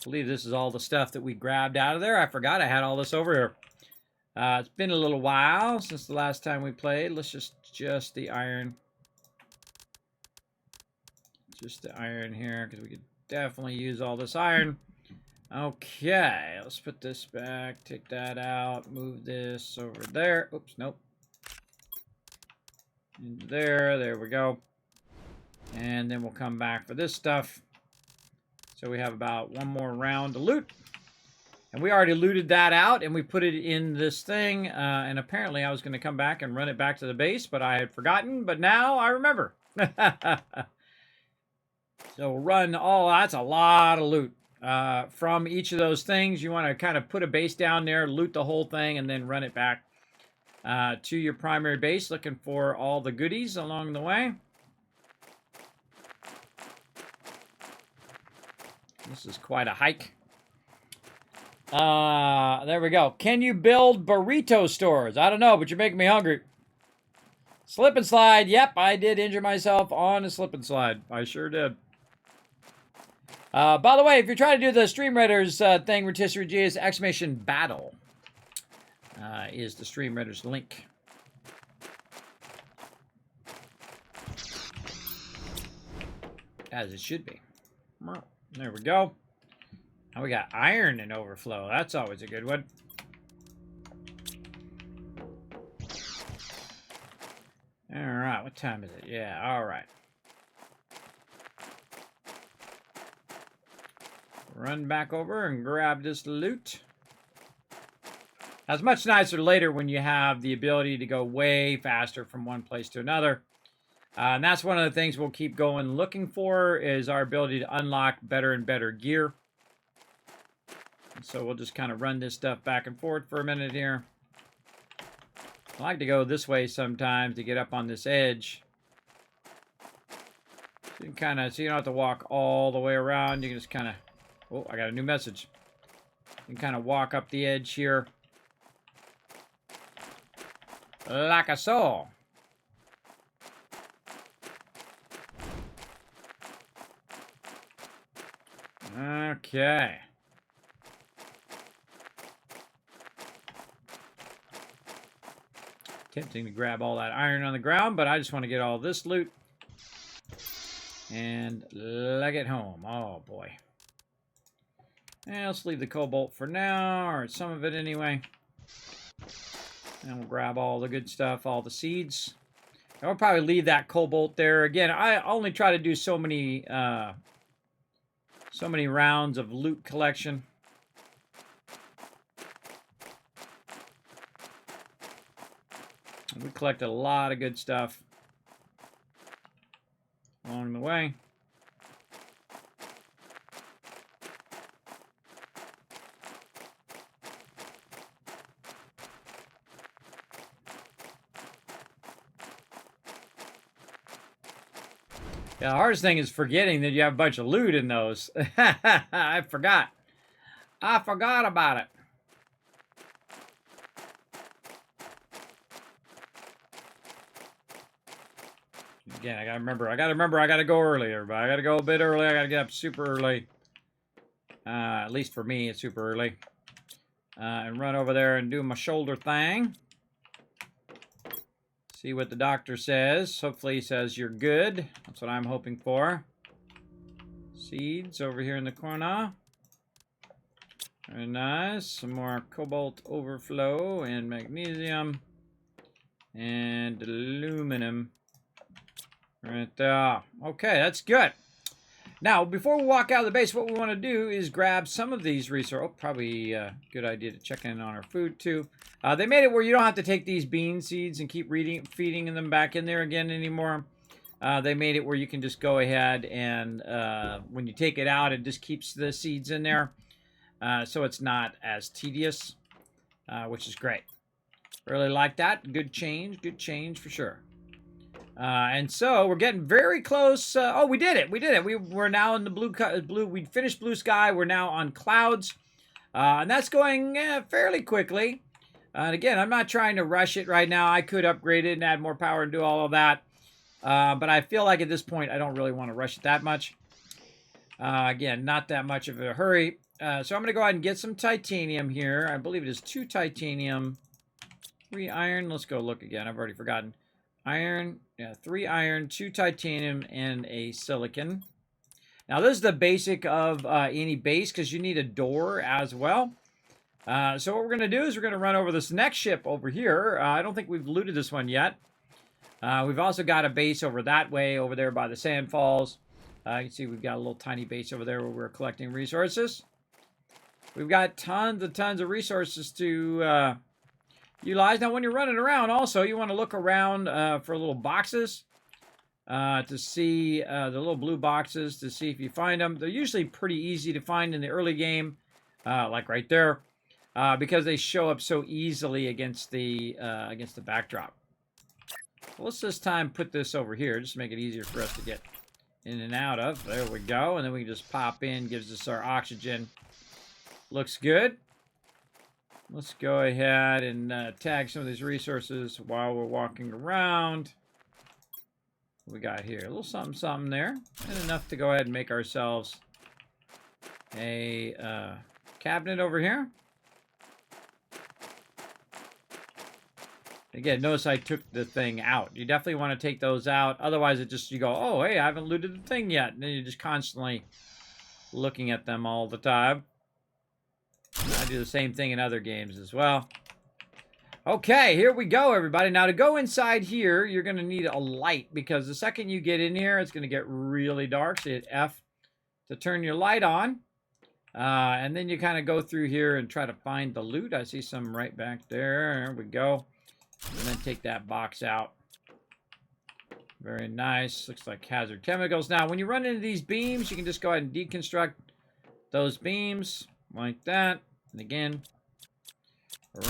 believe this is all the stuff that we grabbed out of there. I forgot I had all this over here. It's been a little while since the last time we played. Let's just the iron Just the iron here, because we could definitely use all this iron. Okay, let's put this back, take that out, move this over there. Oops, nope. Into there we go. And then we'll come back for this stuff. So we have about one more round to loot. And we already looted that out, and we put it in this thing. And apparently I was going to come back and run it back to the base, but I had forgotten. But now I remember. So we'll run all, that's a lot of loot. From each of those things, you want to kind of put a base down there, loot the whole thing, and then run it back to your primary base, looking for all the goodies along the way. This is quite a hike. There we go. Can you build burrito stores? I don't know, but you're making me hungry. Slip and slide. Yep, I did injure myself on a slip and slide. I sure did. By the way, if you're trying to do the Stream Raiders thing, Rotisserie G is exclamation battle is the Stream Raiders link. As it should be. There we go. Now we got iron in overflow. That's always a good one. All right, what time is it? Yeah, all right. Run back over and grab this loot. That's much nicer later when you have the ability to go way faster from one place to another. And that's one of the things we'll keep going looking for is our ability to unlock better and better gear. So we'll just kind of run this stuff back and forth for a minute here. I like to go this way sometimes to get up on this edge. You can kind of, so you don't have to walk all the way around. You can just kind of, oh, I got a new message. You can kind of walk up the edge here. Like a so. Okay. Tempting to grab all that iron on the ground, but I just want to get all this loot and leg it home. Oh boy. And let's leave the cobalt for now, or some of it anyway. And we'll grab all the good stuff, all the seeds. And we'll probably leave that cobalt there. Again, I only try to do so many rounds of loot collection. We collected a lot of good stuff along the way. Yeah, the hardest thing is forgetting that you have a bunch of loot in those. I forgot. I forgot about it. Again, I gotta remember I gotta go earlier, but I gotta go a bit early. I gotta get up super early. At least for me, it's super early. And run over there and do my shoulder thing. See what the doctor says. Hopefully he says you're good. That's what I'm hoping for. Seeds over here in the corner. Very nice. Some more cobalt overflow and magnesium. And aluminum. Right there. Okay, that's good. Now, before we walk out of the base, what we want to do is grab some of these resources. Oh, probably a good idea to check in on our food, too. They made it where you don't have to take these bean seeds and keep feeding them back in there again anymore. They made it where you can just go ahead and when you take it out, it just keeps the seeds in there. So it's not as tedious, which is great. Really like that. Good change for sure. And so we're getting very close. Oh, we did it. We're now in the blue. We finished blue sky. We're now on clouds. And that's going fairly quickly. And again, I'm not trying to rush it right now. I could upgrade it and add more power and do all of that. But I feel like at this point, I don't really want to rush it that much. Again, not that much of a hurry. So I'm going to go ahead and get some titanium here. I believe it is 2 titanium, 3 iron. Let's go look again. I've already forgotten. Iron, yeah, 3 iron, 2 titanium, and a silicon. Now, this is the basic of any base because you need a door as well. So what we're going to do is we're going to run over this next ship over here. I don't think we've looted this one yet. We've also got a base over that way, over there by the sand falls. You can see we've got a little tiny base over there where we're collecting resources. We've got tons of resources to utilize. Now, when you're running around, also, you want to look around for little boxes to see the little blue boxes to see if you find them. They're usually pretty easy to find in the early game, like right there, because they show up so easily against the backdrop. Let's this time put this over here, just to make it easier for us to get in and out of. There we go. And then we can just pop in, gives us our oxygen. Looks good. Let's go ahead and tag some of these resources while we're walking around. What we got here? A little something there. And enough to go ahead and make ourselves a cabinet over here. Again, notice I took the thing out. You definitely want to take those out. Otherwise, it just, you go, oh, hey, I haven't looted the thing yet. And then you're just constantly looking at them all the time. I do the same thing in other games as well. Okay, here we go, everybody. Now, to go inside here, you're going to need a light. Because the second you get in here, it's going to get really dark. So you hit F to turn your light on. And then you kind of go through here and try to find the loot. I see some right back there. There we go. And then take that box out. Very nice. Looks like hazard chemicals. Now, when you run into these beams, you can just go ahead and deconstruct those beams like that. And again,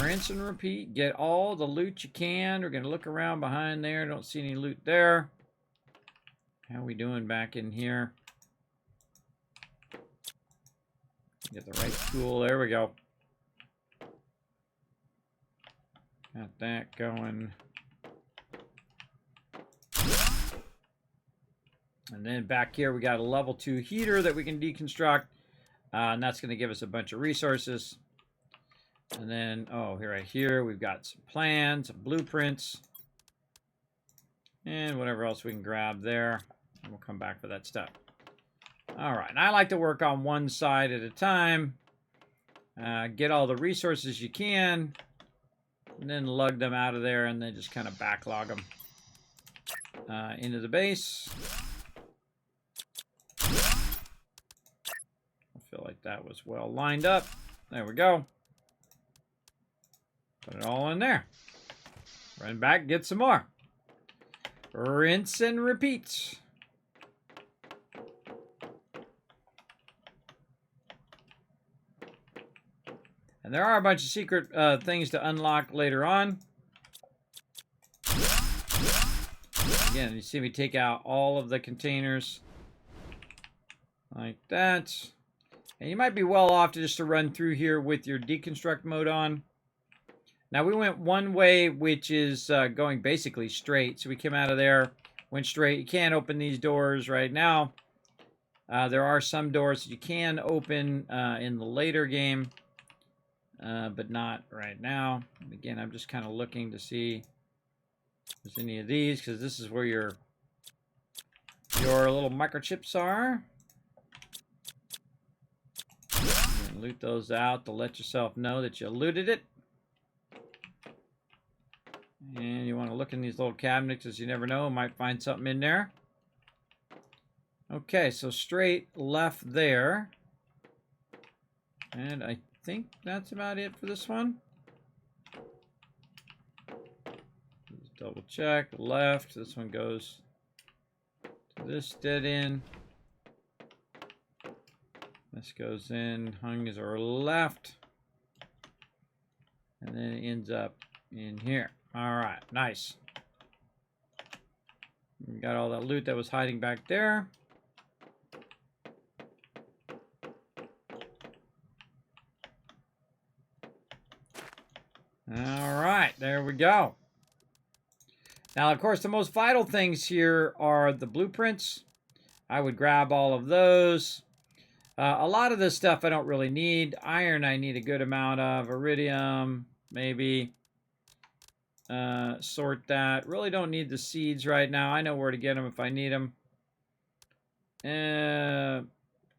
rinse and repeat. Get all the loot you can. We're going to look around behind there. Don't see any loot there. How are we doing back in here? Get the right tool. There we go. Got that going. And then back here, we got a level 2 heater that we can deconstruct. And that's going to give us a bunch of resources. And then, oh, here, right here, we've got some plans, some blueprints. And whatever else we can grab there. And we'll come back for that stuff. All right. And I like to work on one side at a time. Get all the resources you can. And then lug them out of there and then just kind of backlog them into the base. I feel like that was well lined up. There we go. Put it all in there. Run back, get some more. Rinse and repeat. And there are a bunch of secret things to unlock later on. Again, you see me take out all of the containers like that. And you might be well off to just to run through here with your deconstruct mode on. Now we went one way, which is going basically straight. So we came out of there, went straight. You can't open these doors right now. There are some doors that you can open in the later game. But not right now. Again, I'm just kind of looking to see if there's any of these, because this is where your little microchips are. And loot those out to let yourself know that you looted it. And you want to look in these little cabinets, as you never know, might find something in there. Okay, so straight left there. And I think that's about it for this one. Just double check. Left. This one goes to this dead end. This goes in. Hung is our left. And then it ends up in here. All right. Nice. We got all that loot that was hiding back there. All right, there we go. Now, of course, the most vital things here are the blueprints. I would grab all of those. A lot of this stuff I don't really need. Iron I need a good amount of. Iridium, maybe. Sort that. Really don't need the seeds right now. I know where to get them if I need them.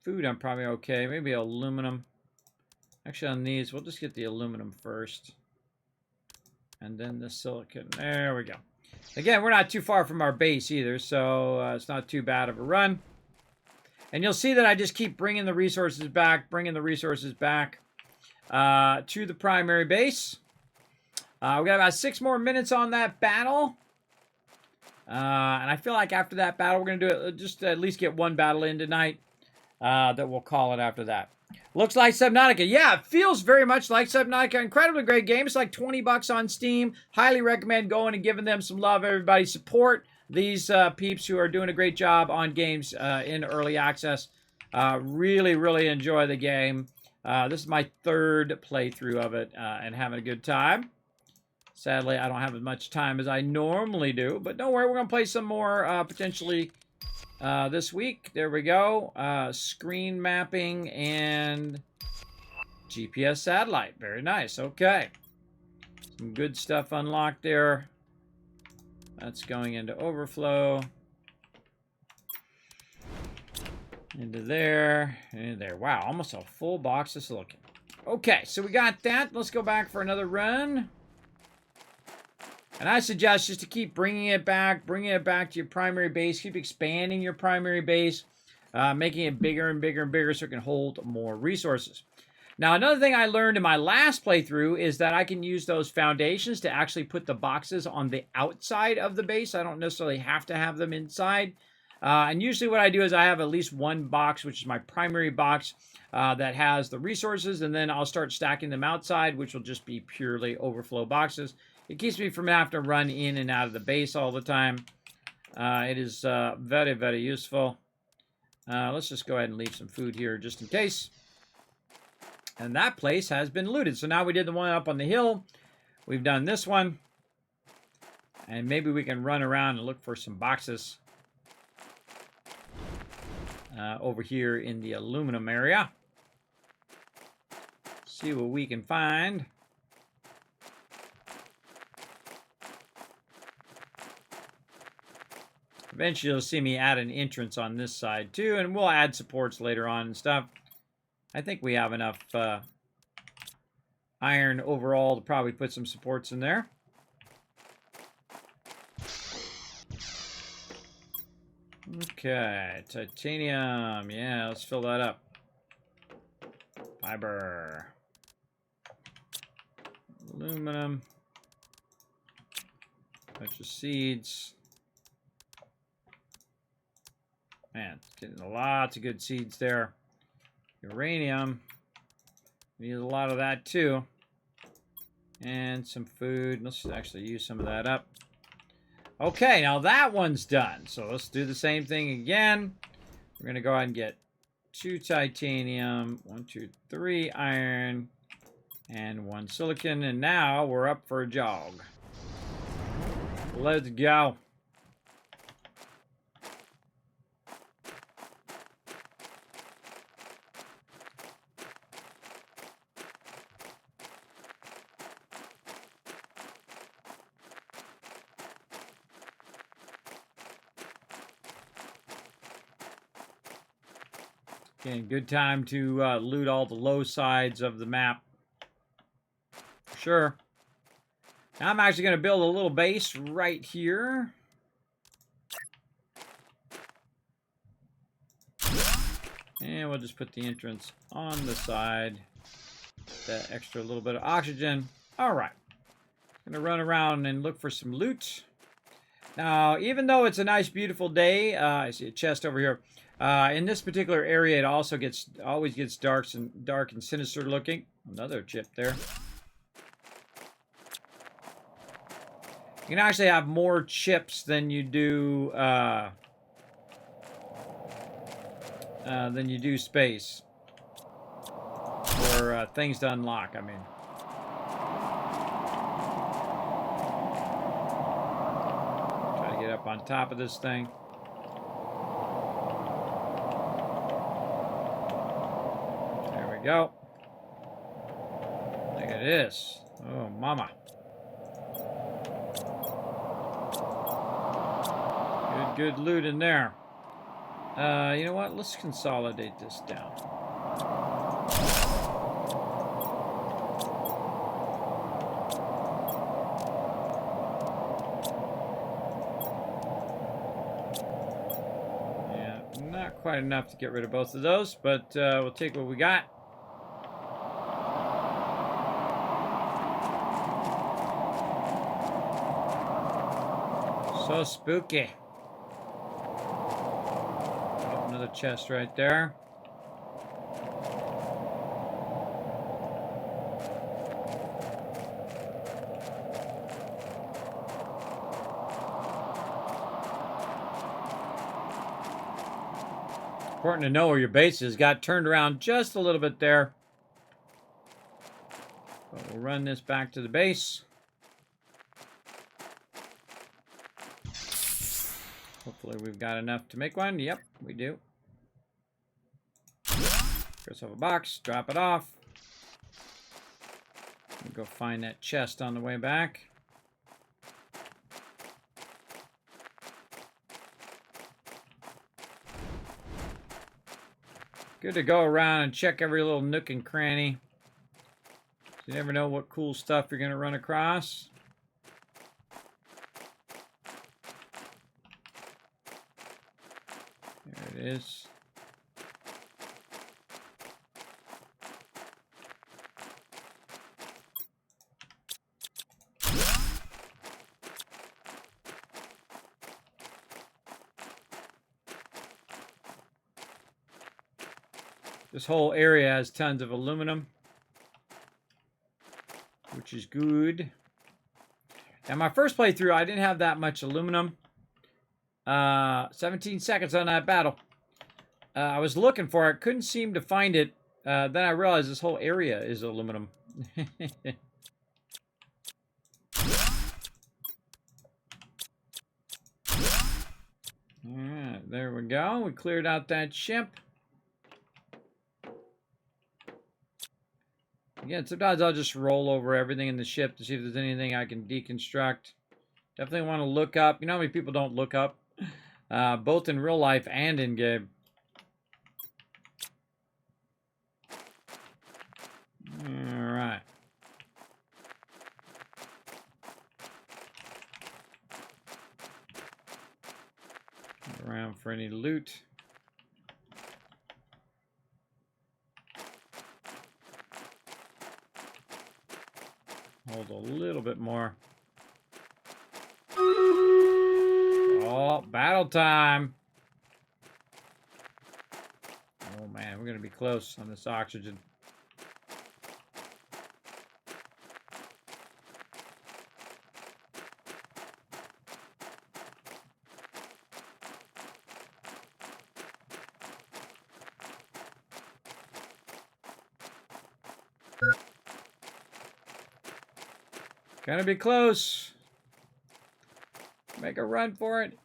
Food, I'm probably okay. Maybe aluminum. Actually, on these, we'll just get the aluminum first. And then the silicon. There we go. Again, we're not too far from our base either, so it's not too bad of a run. And you'll see that I just keep bringing the resources back to the primary base. We got about 6 more minutes on that battle. And I feel like after that battle, we're going to do it, just at least get one battle in tonight. That we'll call it after that. Looks like Subnautica. Yeah, it feels very much like Subnautica. Incredibly great game. It's like 20 bucks on Steam. Highly recommend going and giving them some love. Everybody support these peeps who are doing a great job on games in early access. Really, really enjoy the game. This is my 3rd playthrough of it and having a good time. Sadly, I don't have as much time as I normally do, but don't worry, we're going to play some more potentially this week. There we go. Screen mapping and GPS satellite. Very nice. Okay. Some good stuff unlocked there. That's going into overflow. Into there. Into there. Wow, almost a full box of silicon. Okay, so we got that. Let's go back for another run. And I suggest just to keep bringing it back to your primary base. Keep expanding your primary base, making it bigger and bigger and bigger so it can hold more resources. Now, another thing I learned in my last playthrough is that I can use those foundations to actually put the boxes on the outside of the base. I don't necessarily have to have them inside. And usually what I do is I have at least one box, which is my primary box, that has the resources, and then I'll start stacking them outside, which will just be purely overflow boxes. It keeps me from having to run in and out of the base all the time. It is very, very useful. Let's just go ahead and leave some food here just in case. And that place has been looted. So now we did the one up on the hill. We've done this one. And maybe we can run around and look for some boxes over here in the aluminum area. See what we can find. Eventually you'll see me add an entrance on this side too, and we'll add supports later on and stuff. I think we have enough iron overall to probably put some supports in there. Okay, titanium. Yeah, let's fill that up. Fiber. Aluminum. Bunch of seeds. Man, getting lots of good seeds there. Uranium. We need a lot of that too. And some food. Let's actually use some of that up. Okay, now that one's done. So let's do the same thing again. We're going to go ahead and get 2 titanium, 1, 2, 3 iron, and 1 silicon. And now we're up for a jog. Let's go. Again, good time to loot all the low sides of the map. Sure. Now I'm actually going to build a little base right here. And we'll just put the entrance on the side. That extra little bit of oxygen. All right. I'm going to run around and look for some loot. Now, even though it's a nice, beautiful day, I see a chest over here. In this particular area, it also always gets dark and sinister looking. Another chip there. You can actually have more chips than you do space, or things to unlock. I mean. Try to get up on top of this thing. Go. Look at this. Oh, mama. good loot in there. You know what? Let's consolidate this down. Yeah, not quite enough to get rid of both of those, but we'll take what we got. So spooky. Oh, another chest right there. Important to know where your base is. Got turned around just a little bit there. But we'll run this back to the base. Hopefully we've got enough to make one. Yep, we do. Get yourself a box, drop it off. We'll go find that chest on the way back. Good to go around and check every little nook and cranny. You never know what cool stuff you're going to run across. There it is. This whole area has tons of aluminum, which is good. Now, my first playthrough, I didn't have that much aluminum. 17 seconds on that battle. I was looking for it, couldn't seem to find it. Then I realized this whole area is aluminum. Alright, there we go. We cleared out that ship. Again, sometimes I'll just roll over everything in the ship to see if there's anything I can deconstruct. Definitely want to look up. You know how many people don't look up? Both in real life and in game. Alright. Around for any loot. Hold a little bit more. Oh, battle time. Oh man, we're gonna be close on this oxygen. Gonna be close. Make a run for it.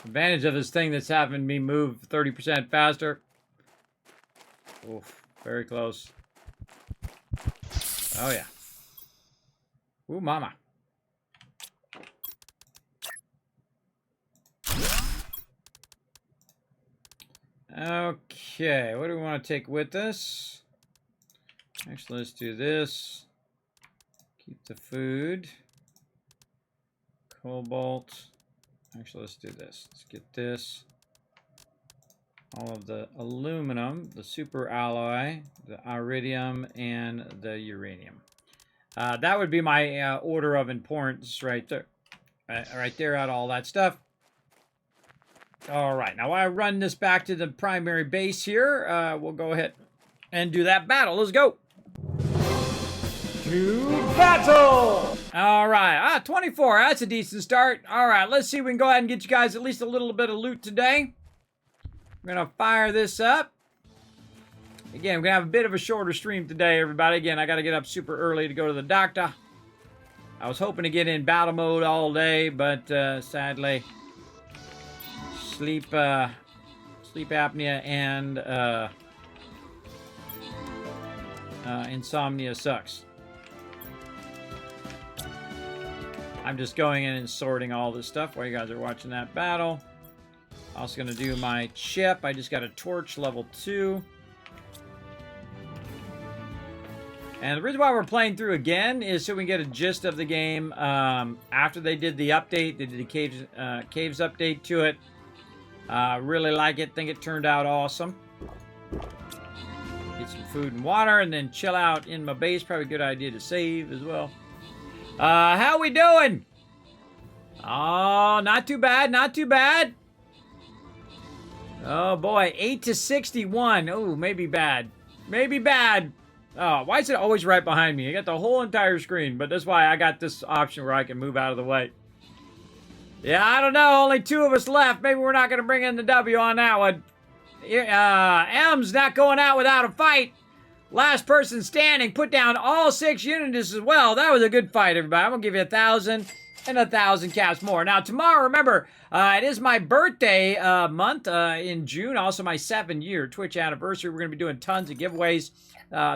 Advantage of this thing that's having me move 30% faster. Oof, very close. Oh yeah. Ooh, mama. Okay, what do we want to take with us? Actually, let's do this. Keep the food. Cobalt. Actually, let's do this. Let's get this. All of the aluminum, the super alloy, the iridium, and the uranium. That would be my order of importance right there. Right there, out of all that stuff. All right, now I run this back to the primary base here. We'll go ahead and do that battle. Let's go. To battle! All right, 24, that's a decent start. All right, let's see if we can go ahead and get you guys at least a little bit of loot today. We're gonna fire this up. Again, we're gonna have a bit of a shorter stream today, everybody. Again, I gotta get up super early to go to the doctor. I was hoping to get in battle mode all day, but sadly, sleep apnea and insomnia sucks. I'm just going in and sorting all this stuff while you guys are watching that battle. Also going to do my chip. I just got a torch level 2. And the reason why we're playing through again is so we can get a gist of the game. After they did the update, they did the caves update to it. Really like it. Think it turned out awesome. Get some food and water and then chill out in my base. Probably a good idea to save as well. How we doing? Oh, not too bad. Not too bad. Oh, boy. 8 to 61. Oh, maybe bad. Maybe bad. Oh, why is it always right behind me? I got the whole entire screen, but that's why I got this option where I can move out of the way. Yeah, I don't know. Only 2 of us left. Maybe we're not going to bring in the W on that one. M's not going out without a fight. Last person standing. Put down all 6 units as well. That was a good fight, everybody. I'm going to give you 1,000 and 1,000 caps more. Now, tomorrow, remember, it is my birthday month in June. Also, my 7-year Twitch anniversary. We're going to be doing tons of giveaways.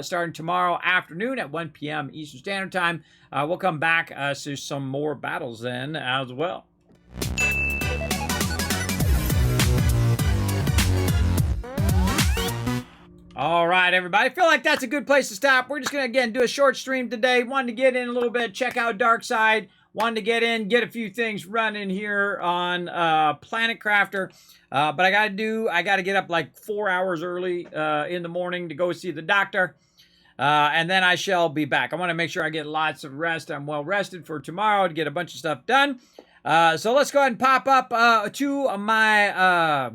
Starting tomorrow afternoon at 1 p.m. Eastern Standard Time. We'll come back to some more battles then as well. All right, everybody. I feel like that's a good place to stop. We're just going to, again, do a short stream today. Wanted to get in a little bit, check out Dark Side. Wanted to get in, get a few things running here on Planet Crafter. But I got to get up like 4 hours early in the morning to go see the doctor. And then I shall be back. I want to make sure I get lots of rest. I'm well rested for tomorrow to get a bunch of stuff done. So let's go ahead and pop up to my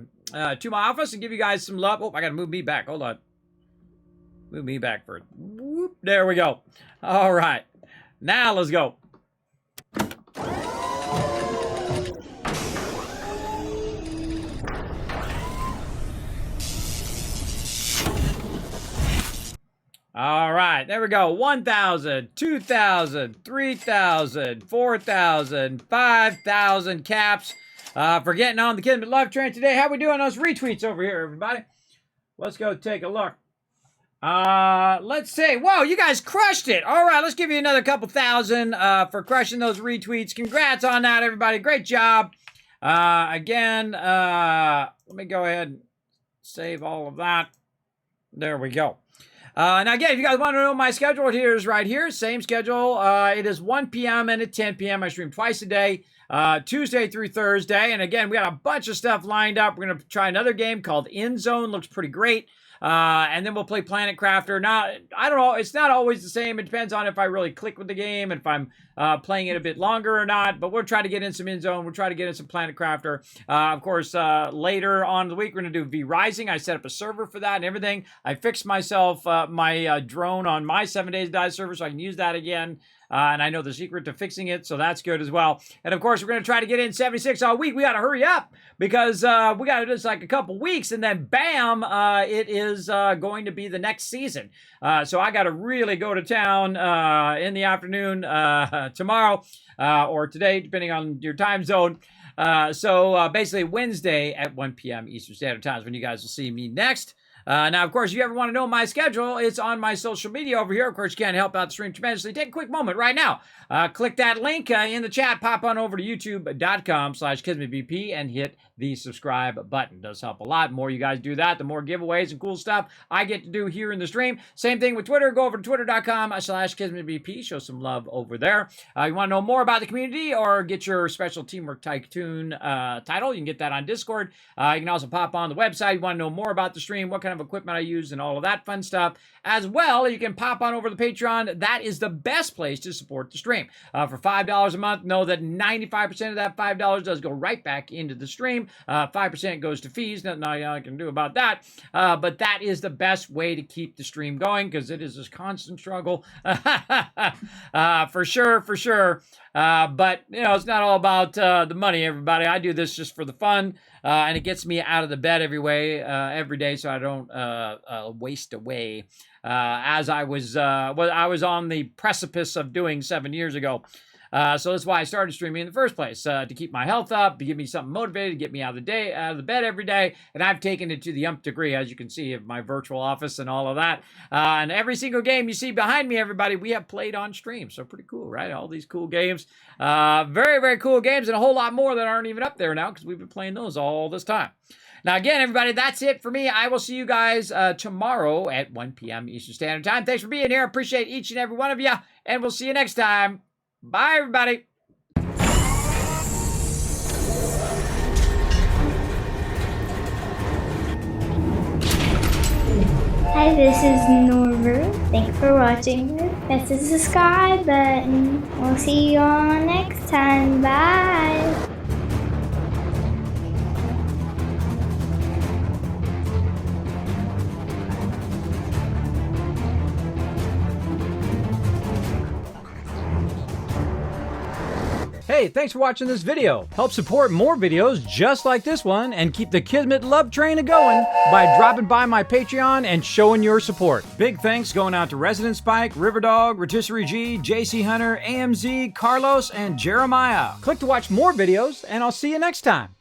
office and give you guys some love. Oh, I got to move me back. Hold on. Move me back for it. Whoop, there we go. All right. Now let's go. All right, there we go. 1,000, 2,000, 3,000, 4,000, 5,000 caps for getting on the Kismet Love Train today. How we doing those retweets over here, everybody? Let's go take a look. Let's see. Whoa, you guys crushed it. All right, let's give you another couple thousand for crushing those retweets. Congrats on that, everybody. Great job. Again, let me go ahead and save all of that. There we go. Now, again, if you guys want to know my schedule, here is right here. Same schedule. It is 1 p.m. and at 10 p.m. I stream twice a day, Tuesday through Thursday. And again, we got a bunch of stuff lined up. We're going to try another game called End Zone. Looks pretty great. And then we'll play Planet Crafter. Now, I don't know. It's not always the same. It depends on if I really click with the game, if I'm playing it a bit longer or not. But we'll try to get in some End Zone. We'll try to get in some Planet Crafter. Of course, later on in the week, we're going to do V Rising. I set up a server for that and everything. I fixed myself my drone on my 7 Days to Die server, so I can use that again. And I know the secret to fixing it, so that's good as well. And of course, we're going to try to get in 76 all week. We got to hurry up because we got just like a couple weeks, and then bam, it is going to be the next season. So I got to really go to town in the afternoon tomorrow or today, depending on your time zone. So basically Wednesday at 1 p.m. Eastern Standard Time is when you guys will see me next. Now, of course, if you ever want to know my schedule, it's on my social media over here. Of course, you can help out the stream tremendously. Take a quick moment right now. Click that link in the chat. Pop on over to youtube.com/KismetBP and hit the subscribe button. It does help a lot. The more you guys do that, the more giveaways and cool stuff I get to do here in the stream. Same thing with Twitter. Go over to twitter.com/KismetBP. Show some love over there. You want to know more about the community or get your special Teamwork Tycoon title, you can get that on Discord. You can also pop on the website. You want to know more about the stream, what kind of equipment I use, and all of that fun stuff. As well, you can pop on over to the Patreon. That is the best place to support the stream. For $5 a month, know that 95% of that $5 does go right back into the stream. 5% goes to fees. Nothing I can do about that. But that is the best way to keep the stream going because it is this constant struggle. For sure, for sure. But, you know, it's not all about the money, everybody. I do this just for the fun. And it gets me out of the bed every day so I don't waste away. As I was on the precipice of doing 7 years ago. So that's why I started streaming in the first place, to keep my health up, to give me something motivated, to get me out of the bed every day. And I've taken it to the nth degree, as you can see, of my virtual office and all of that. And every single game you see behind me, everybody, we have played on stream. So pretty cool, right? All these cool games. Very, very cool games, and a whole lot more that aren't even up there now because we've been playing those all this time. Now, again, everybody, that's it for me. I will see you guys tomorrow at 1 p.m. Eastern Standard Time. Thanks for being here. Appreciate each and every one of you, and we'll see you next time. Bye, everybody. Hi, this is Norbert. Thanks for watching. Press the subscribe button. We'll see you all next time. Bye. Hey, thanks for watching this video. Help support more videos just like this one and keep the Kismet love train a-going by dropping by my Patreon and showing your support. Big thanks going out to Resident Spike, Riverdog, Rotisserie G, JC Hunter, AMZ, Carlos, and Jeremiah. Click to watch more videos, and I'll see you next time.